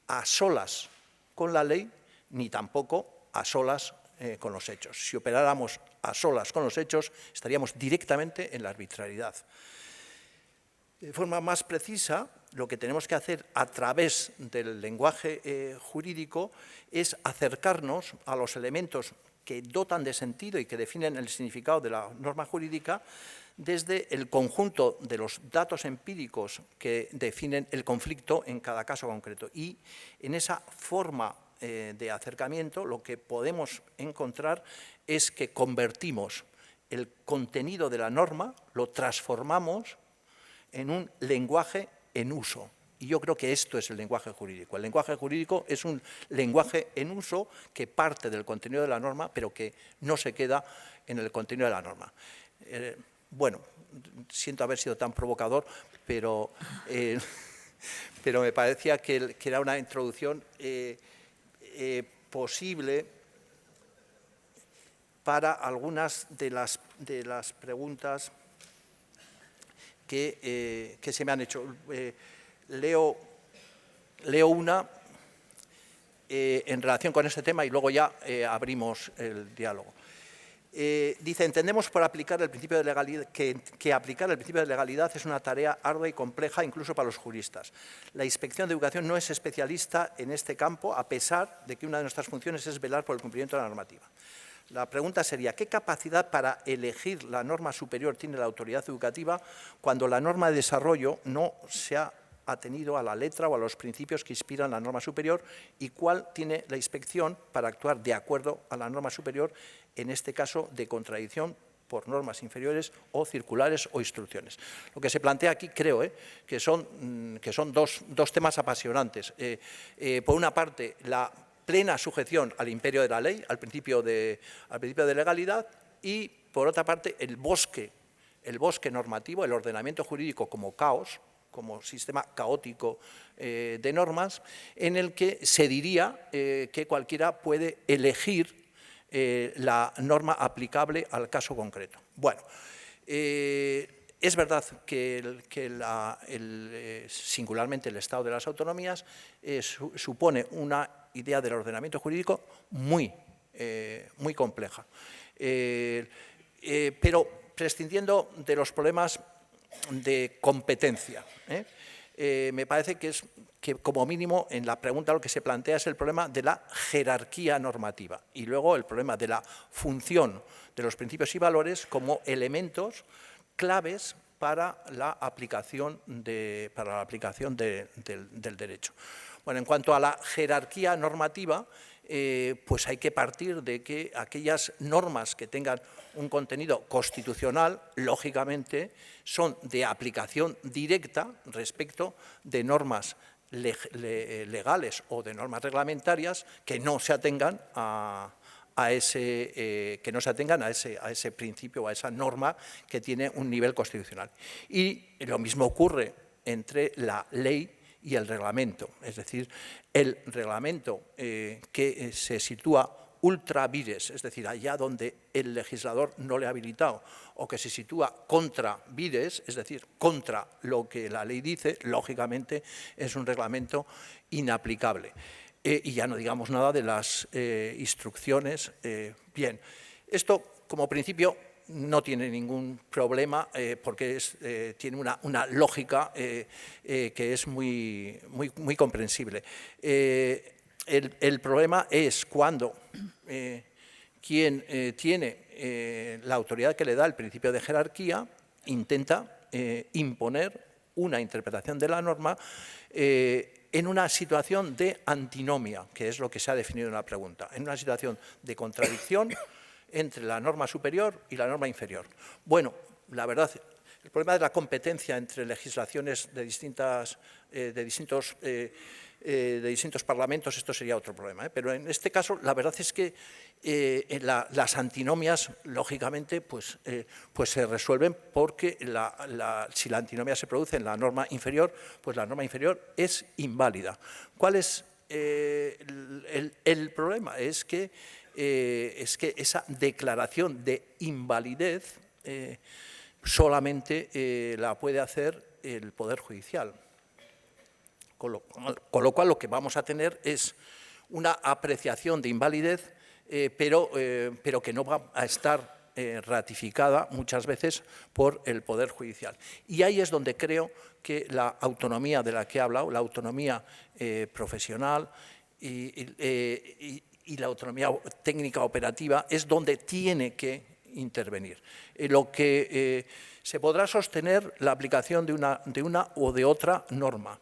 a solas con la ley, ni tampoco a solas con los hechos. Si operáramos a solas con los hechos, estaríamos directamente en la arbitrariedad. De forma más precisa, lo que tenemos que hacer a través del lenguaje jurídico es acercarnos a los elementos que dotan de sentido y que definen el significado de la norma jurídica desde el conjunto de los datos empíricos que definen el conflicto en cada caso concreto. Y en esa forma de acercamiento lo que podemos encontrar es que convertimos el contenido de la norma, lo transformamos en un lenguaje en uso. Y yo creo que esto es el lenguaje jurídico. El lenguaje jurídico es un lenguaje en uso que parte del contenido de la norma, pero que no se queda en el contenido de la norma. Bueno, siento haber sido tan provocador, pero me parecía que era una introducción posible para algunas de las preguntas que se me han hecho. Leo una en relación con este tema y luego ya abrimos el diálogo. Dice, entendemos por aplicar el principio de legalidad que aplicar el principio de legalidad es una tarea ardua y compleja incluso para los juristas. La Inspección de Educación no es especialista en este campo, a pesar de que una de nuestras funciones es velar por el cumplimiento de la normativa. La pregunta sería, ¿qué capacidad para elegir la norma superior tiene la autoridad educativa cuando la norma de desarrollo no se ha atenido a la letra o a los principios que inspiran la norma superior, y cuál tiene la inspección para actuar de acuerdo a la norma superior, en este caso de contradicción por normas inferiores o circulares o instrucciones? Lo que se plantea aquí, creo, que son dos temas apasionantes. Por una parte, la plena sujeción al imperio de la ley, al principio de legalidad, y por otra parte, el bosque normativo, el ordenamiento jurídico como caos, como sistema caótico de normas, en el que se diría que cualquiera puede elegir la norma aplicable al caso concreto. Bueno, es verdad que singularmente el Estado de las Autonomías supone una idea del ordenamiento jurídico muy compleja, pero prescindiendo de los problemas competencia. Me parece que como mínimo en la pregunta lo que se plantea es el problema de la jerarquía normativa y luego el problema de la función de los principios y valores como elementos claves para la aplicación, del derecho. Bueno, en cuanto a la jerarquía normativa, pues hay que partir de que aquellas normas que tengan un contenido constitucional, lógicamente, son de aplicación directa respecto de normas legales o de normas reglamentarias que no se atengan a ese principio o a esa norma que tiene un nivel constitucional. Y lo mismo ocurre entre la ley y el reglamento, es decir, el reglamento que se sitúa ultra vires, es decir, allá donde el legislador no le ha habilitado, o que se sitúa contra vires, es decir, contra lo que la ley dice, lógicamente es un reglamento inaplicable. Y ya no digamos nada de las instrucciones. Bien, esto como principio no tiene ningún problema porque tiene una lógica que es muy comprensible. El problema es cuando quien tiene la autoridad que le da el principio de jerarquía intenta imponer una interpretación de la norma en una situación de antinomia, que es lo que se ha definido en la pregunta, en una situación de contradicción entre la norma superior y la norma inferior. Bueno, la verdad, el problema de la competencia entre legislaciones de distintos parlamentos, esto sería otro problema, pero en este caso la verdad es que las antinomias, lógicamente, pues se resuelven porque si la antinomia se produce en la norma inferior, pues la norma inferior es inválida. ¿Cuál es el problema? Es que esa declaración de invalidez solamente la puede hacer el Poder Judicial. Con lo cual lo que vamos a tener es una apreciación de invalidez, pero que no va a estar ratificada muchas veces por el Poder Judicial. Y ahí es donde creo que la autonomía de la que he hablado, la autonomía profesional y la autonomía técnica operativa es donde tiene que intervenir. Lo que se podrá sostener la aplicación de una o de otra norma,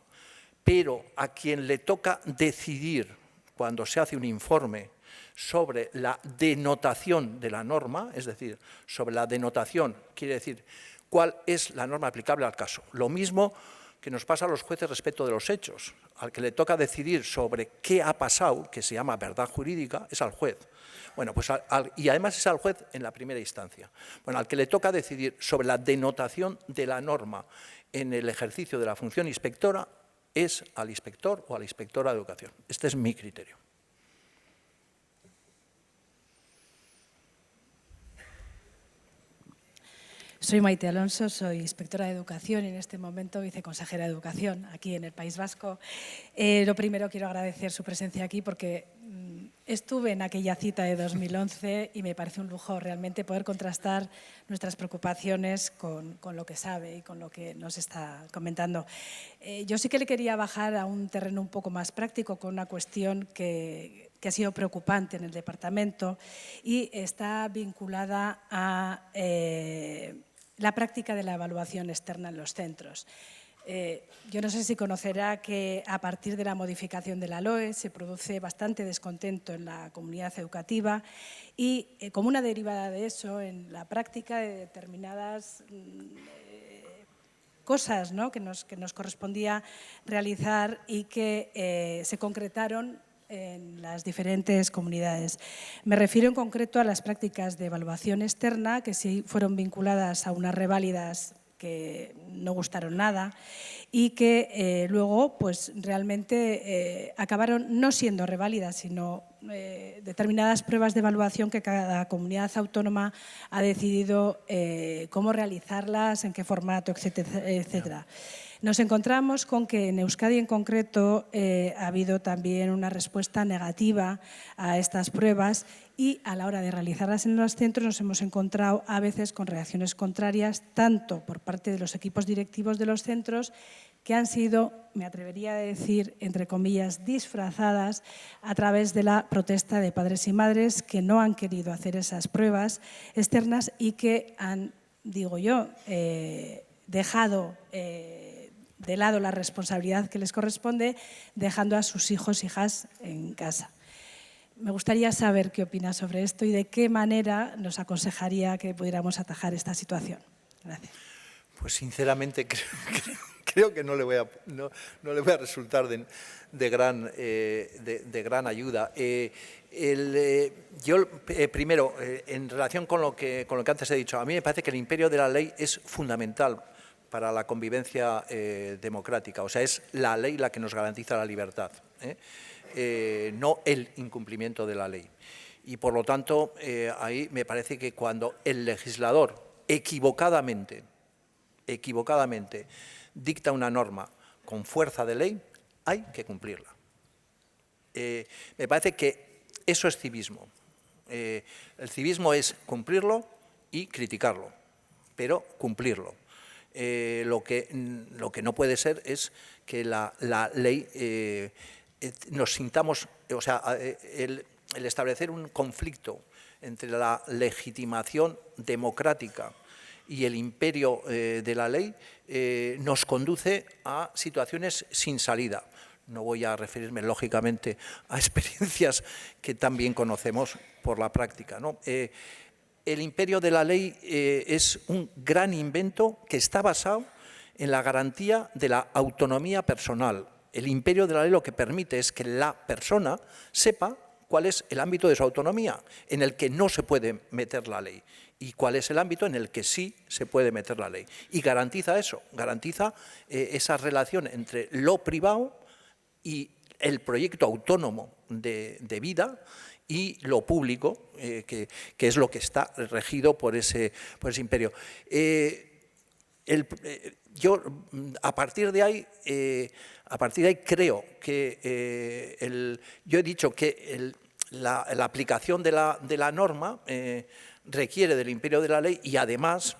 pero a quien le toca decidir cuando se hace un informe sobre la denotación de la norma, es decir, sobre la denotación, quiere decir cuál es la norma aplicable al caso. Lo mismo que nos pasa a los jueces respecto de los hechos. Al que le toca decidir sobre qué ha pasado, que se llama verdad jurídica, es al juez. Bueno, pues y además es al juez en la primera instancia. Bueno, al que le toca decidir sobre la denotación de la norma en el ejercicio de la función inspectora es al inspector o a la inspectora de educación. Este es mi criterio. Soy Maite Alonso, soy inspectora de Educación y en este momento viceconsejera de Educación aquí en el País Vasco. Lo primero quiero agradecer su presencia aquí porque estuve en aquella cita de 2011 y me parece un lujo realmente poder contrastar nuestras preocupaciones con lo que sabe y con lo que nos está comentando. Yo sí que le quería bajar a un terreno un poco más práctico con una cuestión que ha sido preocupante en el departamento y está vinculada a la práctica de la evaluación externa en los centros. Yo no sé si conocerá que a partir de la modificación de la LOE se produce bastante descontento en la comunidad educativa y como una derivada de eso en la práctica de determinadas cosas, ¿no?, que nos correspondía realizar y que se concretaron en las diferentes comunidades. Me refiero en concreto a las prácticas de evaluación externa que sí fueron vinculadas a unas reválidas que no gustaron nada y que luego pues realmente acabaron no siendo reválidas, sino determinadas pruebas de evaluación que cada comunidad autónoma ha decidido cómo realizarlas, en qué formato, etcétera, etcétera. Nos encontramos con que en Euskadi en concreto ha habido también una respuesta negativa a estas pruebas y a la hora de realizarlas en los centros nos hemos encontrado a veces con reacciones contrarias tanto por parte de los equipos directivos de los centros que han sido, me atrevería a decir, entre comillas, disfrazadas a través de la protesta de padres y madres que no han querido hacer esas pruebas externas y que han, digo yo, dejado de lado la responsabilidad que les corresponde, dejando a sus hijos e hijas en casa. Me gustaría saber qué opina sobre esto y de qué manera nos aconsejaría que pudiéramos atajar esta situación. Gracias. Pues sinceramente creo que no le voy a resultar de gran ayuda. Primero, en relación con lo que antes he dicho, a mí me parece que el imperio de la ley es fundamental para la convivencia democrática. O sea, es la ley la que nos garantiza la libertad, no el incumplimiento de la ley. Y, por lo tanto, ahí me parece que cuando el legislador equivocadamente dicta una norma con fuerza de ley, hay que cumplirla. Me parece que eso es civismo. El civismo es cumplirlo y criticarlo, pero cumplirlo. Lo que no puede ser es que la ley nos sintamos, o sea, el establecer un conflicto entre la legitimación democrática y el imperio de la ley nos conduce a situaciones sin salida. No voy a referirme, lógicamente, a experiencias que también conocemos por la práctica, ¿no? El imperio de la ley es un gran invento que está basado en la garantía de la autonomía personal. El imperio de la ley lo que permite es que la persona sepa cuál es el ámbito de su autonomía, en el que no se puede meter la ley, y cuál es el ámbito en el que sí se puede meter la ley. Y garantiza eso, garantiza esa relación entre lo privado y el proyecto autónomo de vida y lo público, que es lo que está regido por ese imperio. Yo, a partir de ahí creo que yo he dicho que la aplicación de la norma requiere del imperio de la ley y además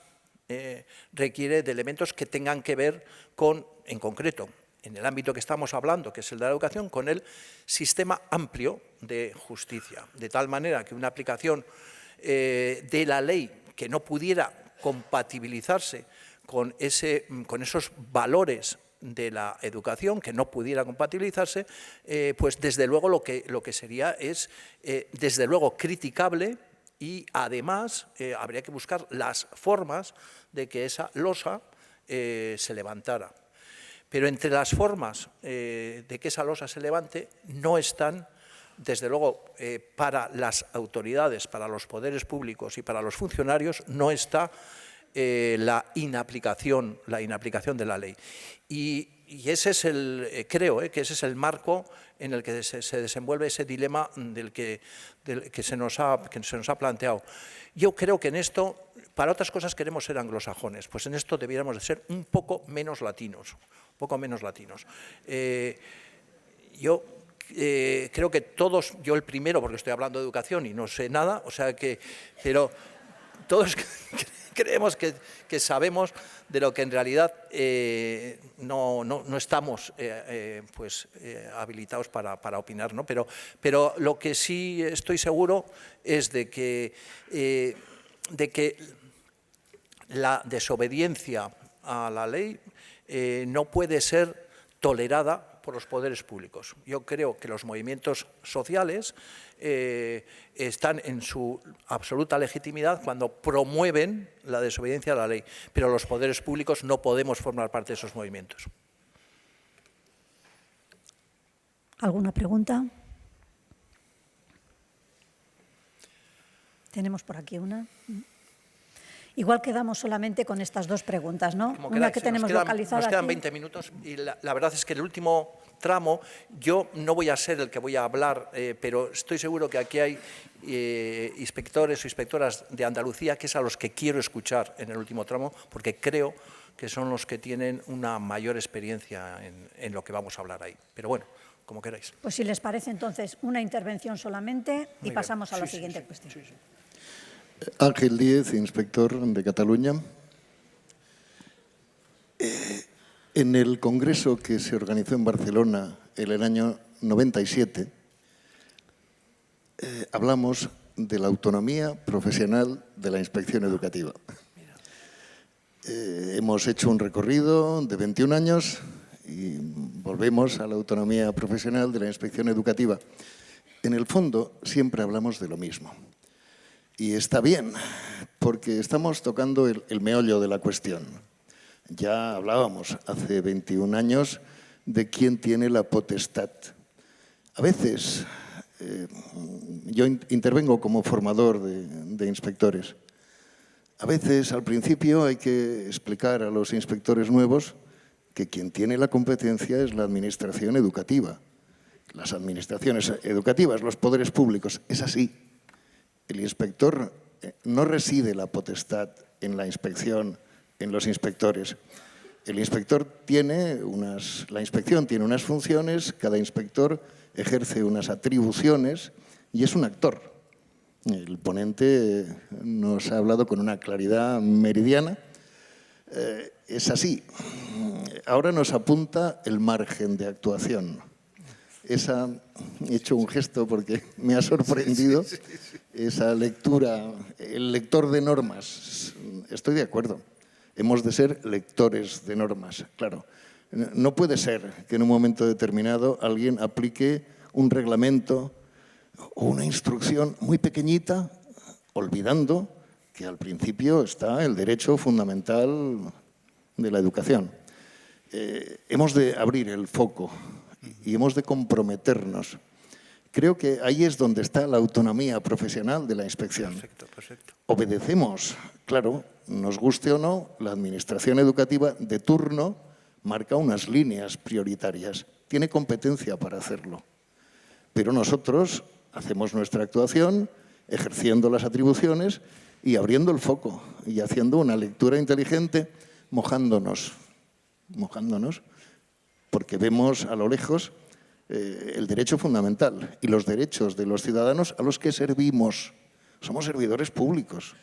requiere de elementos que tengan que ver con, en concreto, en el ámbito que estamos hablando, que es el de la educación, con el sistema amplio de justicia. De tal manera que una aplicación de la ley que no pudiera compatibilizarse con esos valores de la educación, que no pudiera compatibilizarse, pues desde luego lo que sería es, desde luego, criticable y además habría que buscar las formas de que esa losa se levantara. Pero entre las formas de que esa losa se levante no están, desde luego, para las autoridades, para los poderes públicos y para los funcionarios, no está la inaplicación de la ley. Y ese es creo que ese es el marco en el que se desenvuelve ese dilema que se nos ha planteado. Yo creo que en esto, para otras cosas queremos ser anglosajones, pues en esto debiéramos de ser un poco menos latinos. Yo creo que todos, yo el primero, porque estoy hablando de educación y no sé nada, o sea que, pero todos creemos que sabemos de lo que en realidad no estamos habilitados para opinar, ¿no? Pero lo que sí estoy seguro es de que la desobediencia a la ley no puede ser tolerada por los poderes públicos. Yo creo que los movimientos sociales están en su absoluta legitimidad cuando promueven la desobediencia a la ley, pero los poderes públicos no podemos formar parte de esos movimientos. ¿Alguna pregunta? Tenemos por aquí una. Igual quedamos solamente con estas dos preguntas, ¿no? Una que tenemos localizada aquí. Nos quedan aquí. 20 minutos y la verdad es que el último tramo, yo no voy a ser el que voy a hablar, pero estoy seguro que aquí hay inspectores o inspectoras de Andalucía, que es a los que quiero escuchar en el último tramo, porque creo que son los que tienen una mayor experiencia en lo que vamos a hablar ahí. Pero bueno, como queráis. Pues si les parece, entonces, una intervención solamente y pasamos a la siguiente cuestión. Ángel Díez, inspector de Cataluña. En el congreso que se organizó en Barcelona en el año 97, hablamos de la autonomía profesional de la inspección educativa. Hemos hecho un recorrido de 21 años y volvemos a la autonomía profesional de la inspección educativa. En el fondo, siempre hablamos de lo mismo. Y está bien, porque estamos tocando el meollo de la cuestión. Ya hablábamos hace 21 años de quién tiene la potestad. A veces, yo intervengo como formador de inspectores. A veces, al principio, hay que explicar a los inspectores nuevos que quien tiene la competencia es la administración educativa. Las administraciones educativas, los poderes públicos, es así. El inspector no reside la potestad en la inspección, en los inspectores. El inspector la inspección tiene unas funciones, cada inspector ejerce unas atribuciones y es un actor. El ponente nos ha hablado con una claridad meridiana. Es así. Ahora nos apunta el margen de actuación. He hecho un gesto porque me ha sorprendido esa lectura. El lector de normas, estoy de acuerdo. Hemos de ser lectores de normas, claro. No puede ser que en un momento determinado alguien aplique un reglamento o una instrucción muy pequeñita, olvidando que al principio está el derecho fundamental de la educación. Hemos de abrir el foco y hemos de comprometernos. Creo que ahí es donde está la autonomía profesional de la inspección. Perfecto, perfecto. Obedecemos, claro, nos guste o no, la administración educativa de turno marca unas líneas prioritarias, tiene competencia para hacerlo. Pero nosotros hacemos nuestra actuación ejerciendo las atribuciones y abriendo el foco y haciendo una lectura inteligente, mojándonos, porque vemos a lo lejos el derecho fundamental y los derechos de los ciudadanos a los que servimos. Somos servidores públicos.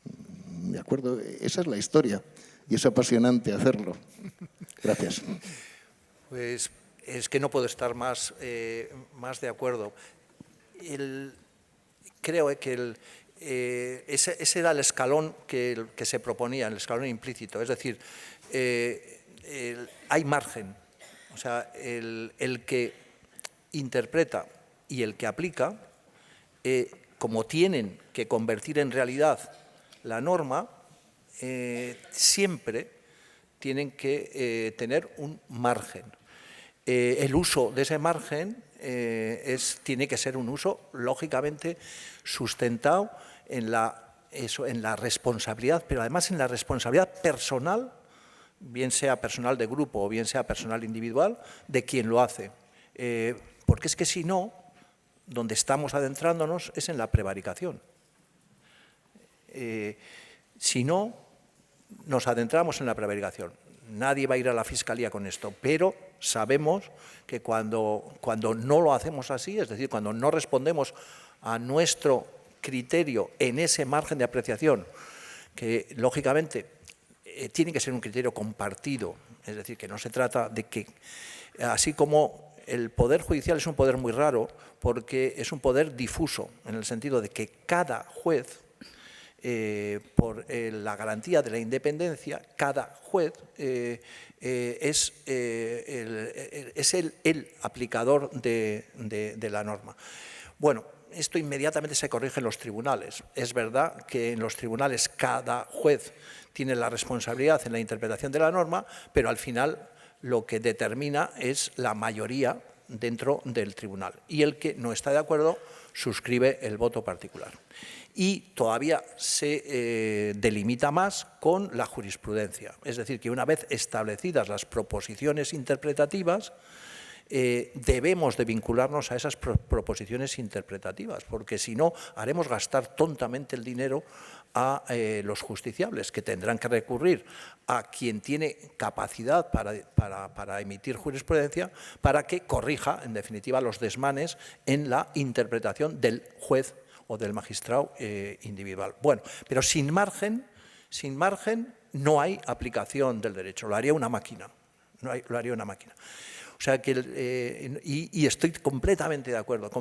¿De acuerdo? Esa es la historia y es apasionante hacerlo. Gracias. Pues es que no puedo estar más de acuerdo. Creo que ese era el escalón que se proponía, el escalón implícito. Es decir, hay margen. O sea, el que interpreta y el que aplica, como tienen que convertir en realidad la norma, siempre tienen que tener un margen. El uso de ese margen tiene que ser un uso, lógicamente, sustentado en la responsabilidad, pero además en la responsabilidad personal, bien sea personal de grupo o bien sea personal individual, de quien lo hace. Porque es que si no, donde estamos adentrándonos es en la prevaricación. Si no, nos adentramos en la prevaricación. Nadie va a ir a la Fiscalía con esto, pero sabemos que cuando no lo hacemos así, es decir, cuando no respondemos a nuestro criterio en ese margen de apreciación, que lógicamente tiene que ser un criterio compartido, es decir, que no se trata de que, así como el Poder Judicial es un poder muy raro, porque es un poder difuso, en el sentido de que cada juez, por la garantía de la independencia, cada juez es el aplicador de la norma. Bueno, esto inmediatamente se corrige en los tribunales. Es verdad que en los tribunales cada juez tiene la responsabilidad en la interpretación de la norma, pero al final lo que determina es la mayoría dentro del tribunal. Y el que no está de acuerdo suscribe el voto particular. Y todavía se delimita más con la jurisprudencia. Es decir, que una vez establecidas las proposiciones interpretativas, debemos de vincularnos a esas proposiciones interpretativas, porque si no, haremos gastar tontamente el dinero a los justiciables, que tendrán que recurrir a quien tiene capacidad para emitir jurisprudencia para que corrija, en definitiva, los desmanes en la interpretación del juez o del magistrado individual. Bueno, pero sin margen no hay aplicación del derecho, lo haría una máquina, lo haría una máquina. O sea que, y estoy completamente de acuerdo,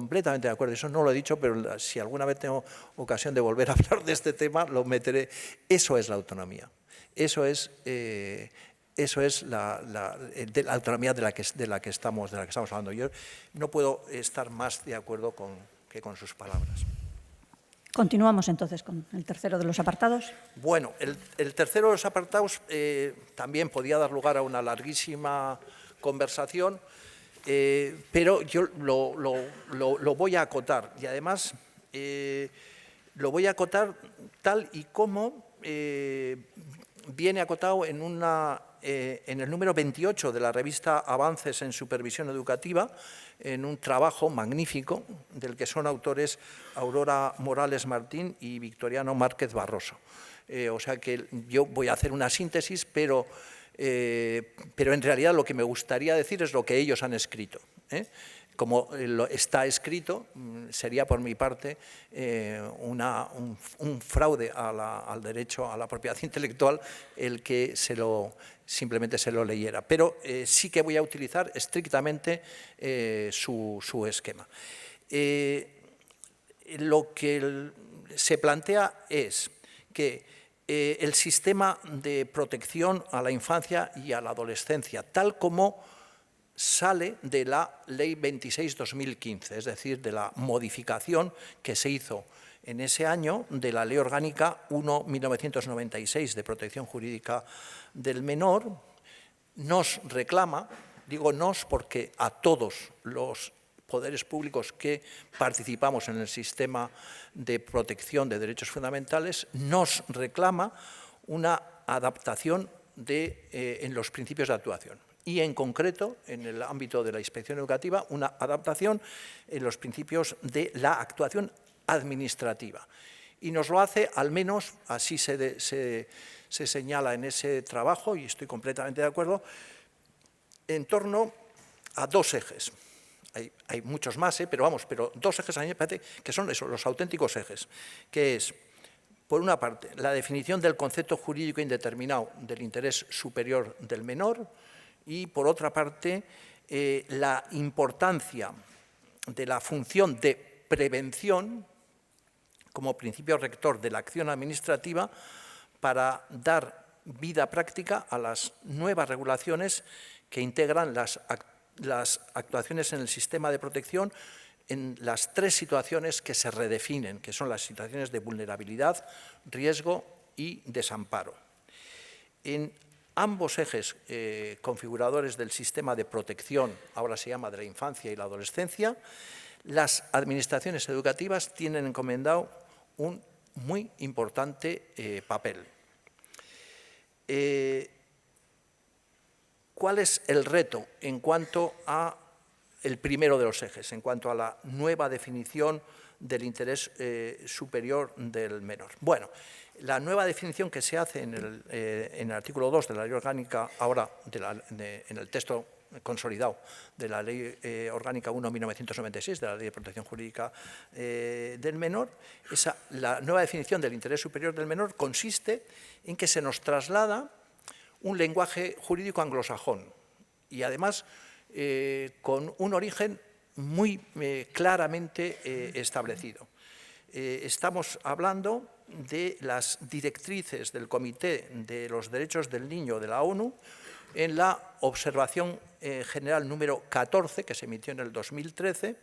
eso no lo he dicho, pero si alguna vez tengo ocasión de volver a hablar de este tema, lo meteré. Eso es la autonomía, eso es la autonomía de la que estamos hablando. Yo no puedo estar más de acuerdo que con sus palabras. Continuamos entonces con el tercero de los apartados. Bueno, el tercero de los apartados también podía dar lugar a una larguísima conversación, pero yo lo voy a acotar, y además lo voy a acotar tal y como viene acotado en el número 28 de la revista Avances en Supervisión Educativa, en un trabajo magnífico del que son autores Aurora Morales Martín y Victoriano Márquez Barroso. O sea que yo voy a hacer una síntesis, pero en realidad lo que me gustaría decir es lo que ellos han escrito. Como está escrito, sería por mi parte un fraude al derecho a la propiedad intelectual el que simplemente se lo leyera. Pero sí que voy a utilizar estrictamente su esquema. Lo que se plantea es que el sistema de protección a la infancia y a la adolescencia, tal como sale de la Ley 26/2015, es decir, de la modificación que se hizo en ese año de la Ley Orgánica 1/1996 de Protección Jurídica del Menor, nos reclama, digo nos porque a todos los poderes públicos que participamos en el sistema de protección de derechos fundamentales, nos reclama una adaptación en los principios de actuación. Y en concreto, en el ámbito de la inspección educativa, una adaptación en los principios de la actuación administrativa. Y nos lo hace, al menos, así se señala en ese trabajo, y estoy completamente de acuerdo, en torno a dos ejes. Hay muchos más, pero dos ejes a mí me parece que son los auténticos ejes, que es, por una parte, la definición del concepto jurídico indeterminado del interés superior del menor, y, por otra parte, la importancia de la función de prevención como principio rector de la acción administrativa para dar vida práctica a las nuevas regulaciones que integran las actuaciones en el sistema de protección en las tres situaciones que se redefinen, que son las situaciones de vulnerabilidad, riesgo y desamparo. En ambos ejes configuradores del sistema de protección, ahora se llama de la infancia y la adolescencia, las administraciones educativas tienen encomendado un muy importante papel. ¿Cuál es el reto en cuanto a el primero de los ejes, en cuanto a la nueva definición del interés superior del menor? Bueno, la nueva definición que se hace en el artículo 2 de la Ley Orgánica, ahora en el texto consolidado de la Ley Orgánica 1/1996, de la Ley de Protección Jurídica del Menor, la nueva definición del interés superior del menor consiste en que se nos traslada un lenguaje jurídico anglosajón y además con un origen muy claramente establecido. Estamos hablando de las directrices del Comité de los Derechos del Niño de la ONU en la observación general número 14, que se emitió en el 2013,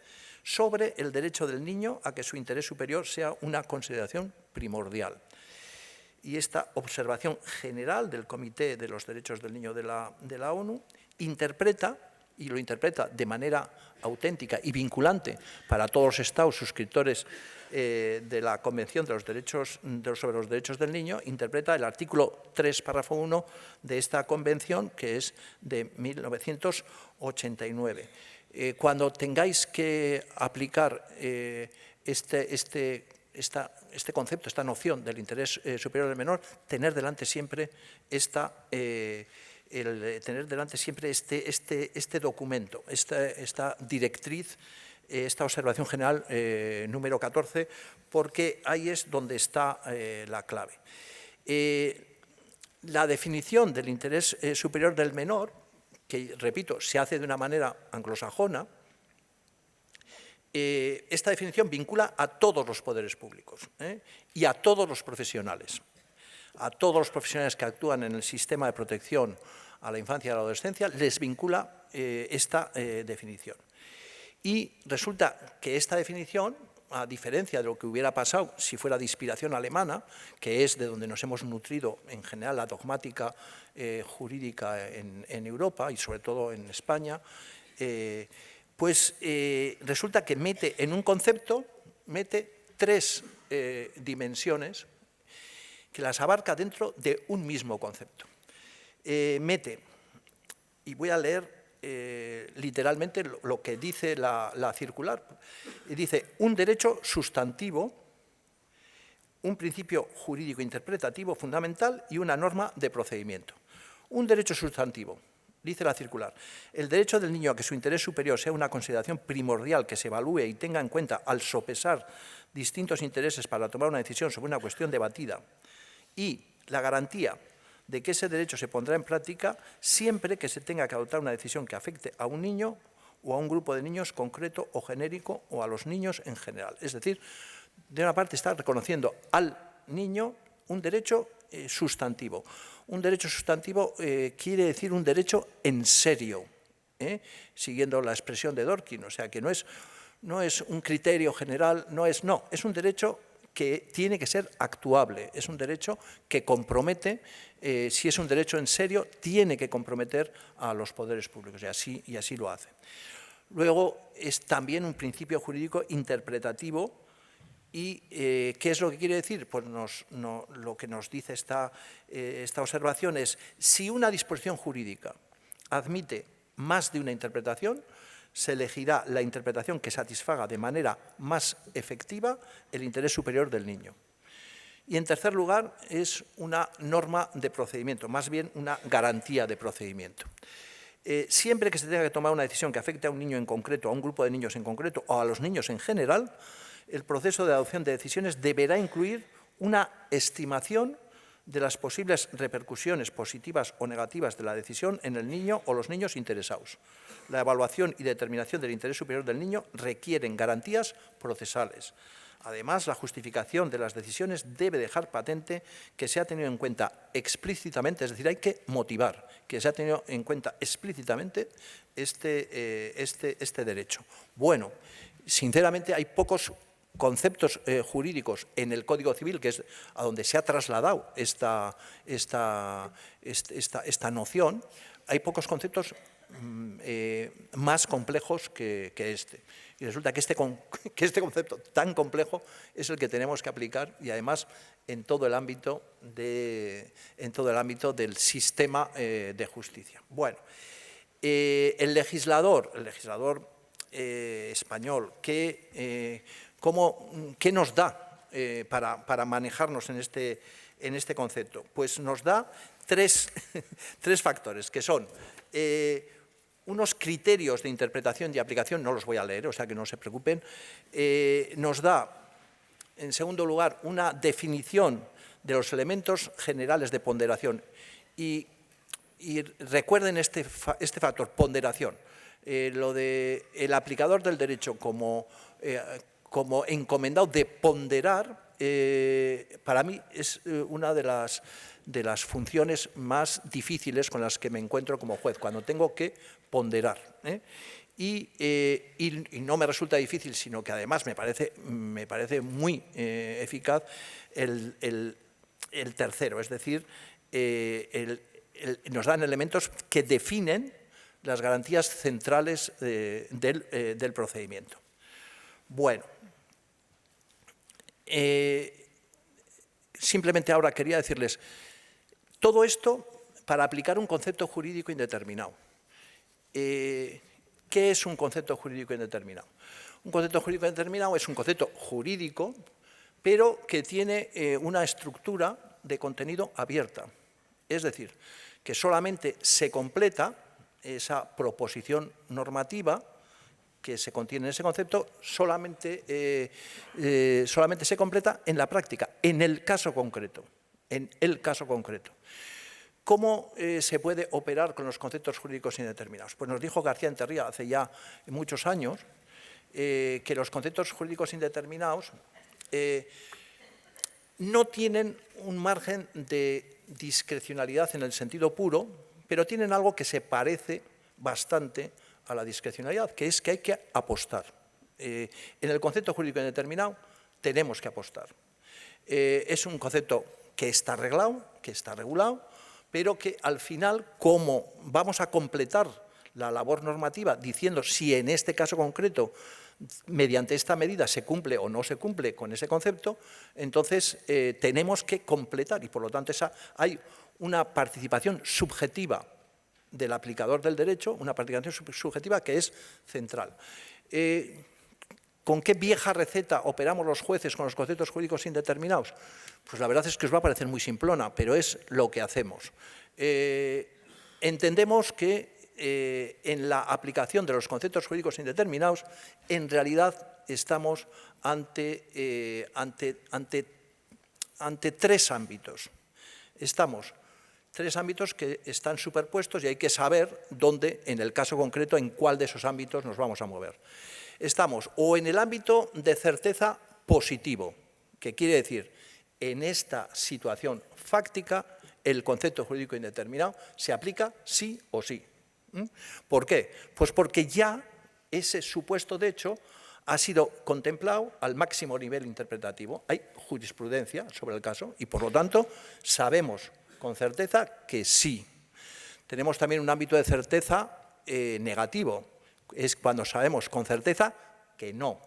sobre el derecho del niño a que su interés superior sea una consideración primordial. Y esta observación general del Comité de los Derechos del Niño de la ONU interpreta, y lo interpreta de manera auténtica y vinculante para todos los Estados suscriptores de la Convención sobre los Derechos del Niño, interpreta el artículo 3, párrafo 1 de esta Convención, que es de 1989. Cuando tengáis que aplicar este concepto, esta noción del interés superior del menor, tener delante siempre este documento, esta directriz, esta observación general número 14, porque ahí es donde está la clave. La definición del interés superior del menor, que, repito, se hace de una manera anglosajona, esta definición vincula a todos los poderes públicos y a todos los profesionales. A todos los profesionales que actúan en el sistema de protección a la infancia y a la adolescencia les vincula esta definición. Y resulta que esta definición, a diferencia de lo que hubiera pasado si fuera de inspiración alemana, que es de donde nos hemos nutrido en general la dogmática jurídica en Europa y sobre todo en España, resulta que mete en un concepto, tres dimensiones que las abarca dentro de un mismo concepto. Y voy a leer literalmente lo que dice la circular. Dice, un derecho sustantivo, un principio jurídico interpretativo fundamental y una norma de procedimiento. Un derecho sustantivo, dice la circular, el derecho del niño a que su interés superior sea una consideración primordial que se evalúe y tenga en cuenta al sopesar distintos intereses para tomar una decisión sobre una cuestión debatida, y la garantía de que ese derecho se pondrá en práctica siempre que se tenga que adoptar una decisión que afecte a un niño o a un grupo de niños concreto o genérico o a los niños en general. Es decir, de una parte está reconociendo al niño un derecho sustantivo. Un derecho sustantivo quiere decir un derecho en serio, siguiendo la expresión de Dworkin, o sea que no es un criterio general, es un derecho que tiene que ser actuable, es un derecho que compromete, si es un derecho en serio, tiene que comprometer a los poderes públicos, y así lo hace. Luego, es también un principio jurídico interpretativo, y ¿qué es lo que quiere decir? Pues lo que nos dice esta observación es, si una disposición jurídica admite más de una interpretación, se elegirá la interpretación que satisfaga de manera más efectiva el interés superior del niño. Y en tercer lugar, es una norma de procedimiento, más bien una garantía de procedimiento. Siempre que se tenga que tomar una decisión que afecte a un niño en concreto, a un grupo de niños en concreto o a los niños en general, el proceso de adopción de decisiones deberá incluir una estimación de las posibles repercusiones positivas o negativas de la decisión en el niño o los niños interesados. La evaluación y determinación del interés superior del niño requieren garantías procesales. Además, la justificación de las decisiones debe dejar patente que se ha tenido en cuenta explícitamente, es decir, hay que motivar que se ha tenido en cuenta explícitamente este derecho. Bueno, sinceramente hay pocos conceptos jurídicos en el Código Civil, que es a donde se ha trasladado esta noción, hay pocos conceptos más complejos que este. Y resulta que este concepto tan complejo es el que tenemos que aplicar, y además en todo el ámbito del sistema de justicia. Bueno, el legislador español, ¿qué nos da para manejarnos en este concepto? Pues nos da tres factores, que son unos criterios de interpretación y aplicación, no los voy a leer, o sea que no se preocupen. Nos da, en segundo lugar, una definición de los elementos generales de ponderación. Y recuerden este factor, ponderación. Lo de el aplicador del derecho como encomendado de ponderar, para mí es una de las funciones más difíciles con las que me encuentro como juez, cuando tengo que ponderar. Y no me resulta difícil, sino que además me parece muy eficaz el tercero, es decir, nos dan elementos que definen las garantías centrales del procedimiento. Bueno, simplemente ahora quería decirles, todo esto para aplicar un concepto jurídico indeterminado. ¿Qué es un concepto jurídico indeterminado? Un concepto jurídico indeterminado es un concepto jurídico, pero que tiene una estructura de contenido abierta. Es decir, que solamente se completa esa proposición normativa que se contiene en ese concepto, solamente se completa en la práctica, en el caso concreto. En el caso concreto. ¿Cómo se puede operar con los conceptos jurídicos indeterminados? Pues nos dijo García Enterría hace ya muchos años que los conceptos jurídicos indeterminados no tienen un margen de discrecionalidad en el sentido puro, pero tienen algo que se parece bastante a la discrecionalidad, que es que hay que apostar. En el concepto jurídico indeterminado tenemos que apostar. Es un concepto que está arreglado, que está regulado, pero que al final, como vamos a completar la labor normativa diciendo si en este caso concreto, mediante esta medida, se cumple o no se cumple con ese concepto, entonces tenemos que completar y, por lo tanto, hay una participación subjetiva del aplicador del derecho, una participación subjetiva que es central. ¿Con qué vieja receta operamos los jueces con los conceptos jurídicos indeterminados? Pues la verdad es que os va a parecer muy simplona, pero es lo que hacemos. Entendemos que en la aplicación de los conceptos jurídicos indeterminados, en realidad estamos ante tres ámbitos. Estamos tres ámbitos que están superpuestos y hay que saber dónde, en el caso concreto, en cuál de esos ámbitos nos vamos a mover. Estamos o en el ámbito de certeza positivo, que quiere decir, en esta situación fáctica, el concepto jurídico indeterminado se aplica sí o sí. ¿Por qué? Pues porque ya ese supuesto de hecho ha sido contemplado al máximo nivel interpretativo. Hay jurisprudencia sobre el caso y, por lo tanto, sabemos con certeza que sí. Tenemos también un ámbito de certeza negativo. Es cuando sabemos con certeza que no.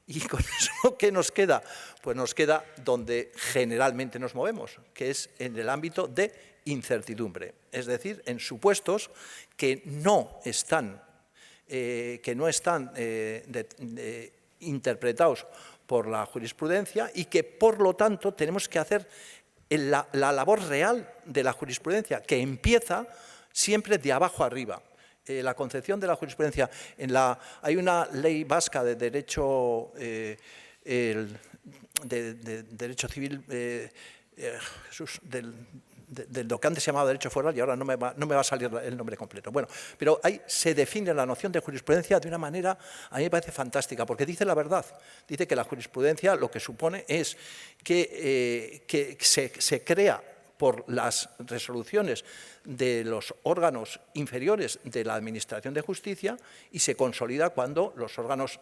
¿Y con eso qué nos queda? Pues nos queda donde generalmente nos movemos, que es en el ámbito de incertidumbre. Es decir, en supuestos que no están interpretados por la jurisprudencia y que, por lo tanto, tenemos que hacer la labor real de la jurisprudencia, que empieza siempre de abajo arriba. La concepción de la jurisprudencia, hay una ley vasca de derecho, derecho civil, de lo que antes se llamaba derecho foral y ahora no me va a salir el nombre completo. Bueno, pero ahí se define la noción de jurisprudencia de una manera, a mí me parece fantástica, porque dice la verdad. Dice que la jurisprudencia lo que supone es que se crea por las resoluciones de los órganos inferiores de la Administración de Justicia y se consolida cuando los órganos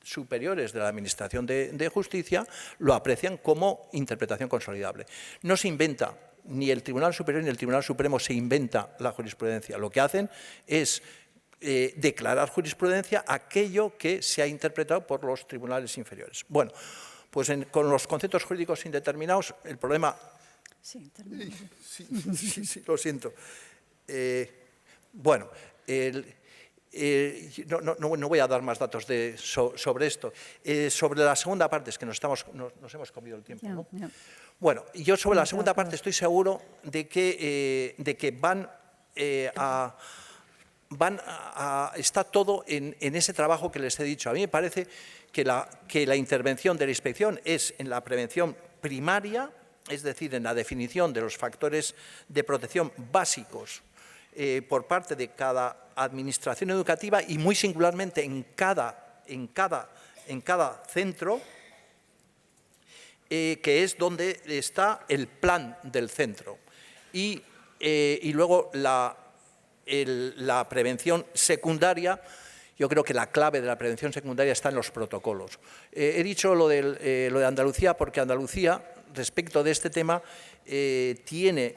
superiores de la Administración de Justicia lo aprecian como interpretación consolidable. No se inventa, ni el Tribunal Superior ni el Tribunal Supremo se inventa la jurisprudencia. Lo que hacen es declarar jurisprudencia aquello que se ha interpretado por los tribunales inferiores. Bueno, pues con los conceptos jurídicos indeterminados el problema... Sí, lo siento. Bueno, no voy a dar más datos sobre esto. Sobre la segunda parte, es que nos hemos comido el tiempo, ¿no? Bueno, yo sobre la segunda parte estoy seguro de que está todo en ese trabajo que les he dicho. A mí me parece que la intervención de la inspección es en la prevención primaria, es decir, en la definición de los factores de protección básicos por parte de cada administración educativa y muy singularmente en cada centro, que es donde está el plan del centro. Y luego la prevención secundaria. Yo creo que la clave de la prevención secundaria está en los protocolos. He dicho lo de Andalucía porque Andalucía, respecto de este tema, tiene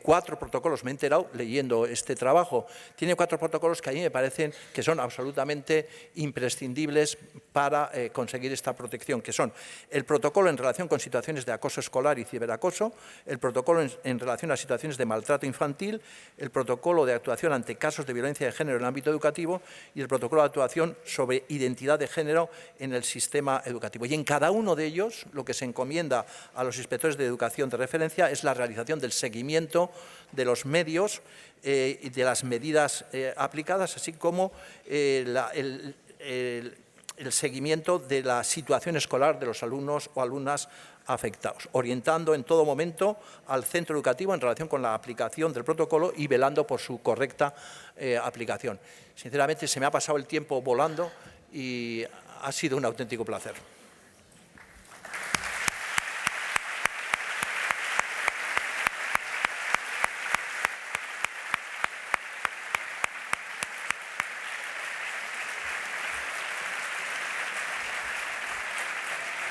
4 protocolos, me he enterado leyendo este trabajo, tiene 4 protocolos que a mí me parecen que son absolutamente imprescindibles para conseguir esta protección, que son el protocolo en relación con situaciones de acoso escolar y ciberacoso, el protocolo en relación a situaciones de maltrato infantil, el protocolo de actuación ante casos de violencia de género en el ámbito educativo y el protocolo de actuación sobre identidad de género en el sistema educativo. Y en cada uno de ellos, lo que se encomienda a los inspectores de educación de referencia es la realización del seguimiento de los medios y de las medidas aplicadas, así como el seguimiento de la situación escolar de los alumnos o alumnas afectados, orientando en todo momento al centro educativo en relación con la aplicación del protocolo y velando por su correcta aplicación. Sinceramente, se me ha pasado el tiempo volando y ha sido un auténtico placer.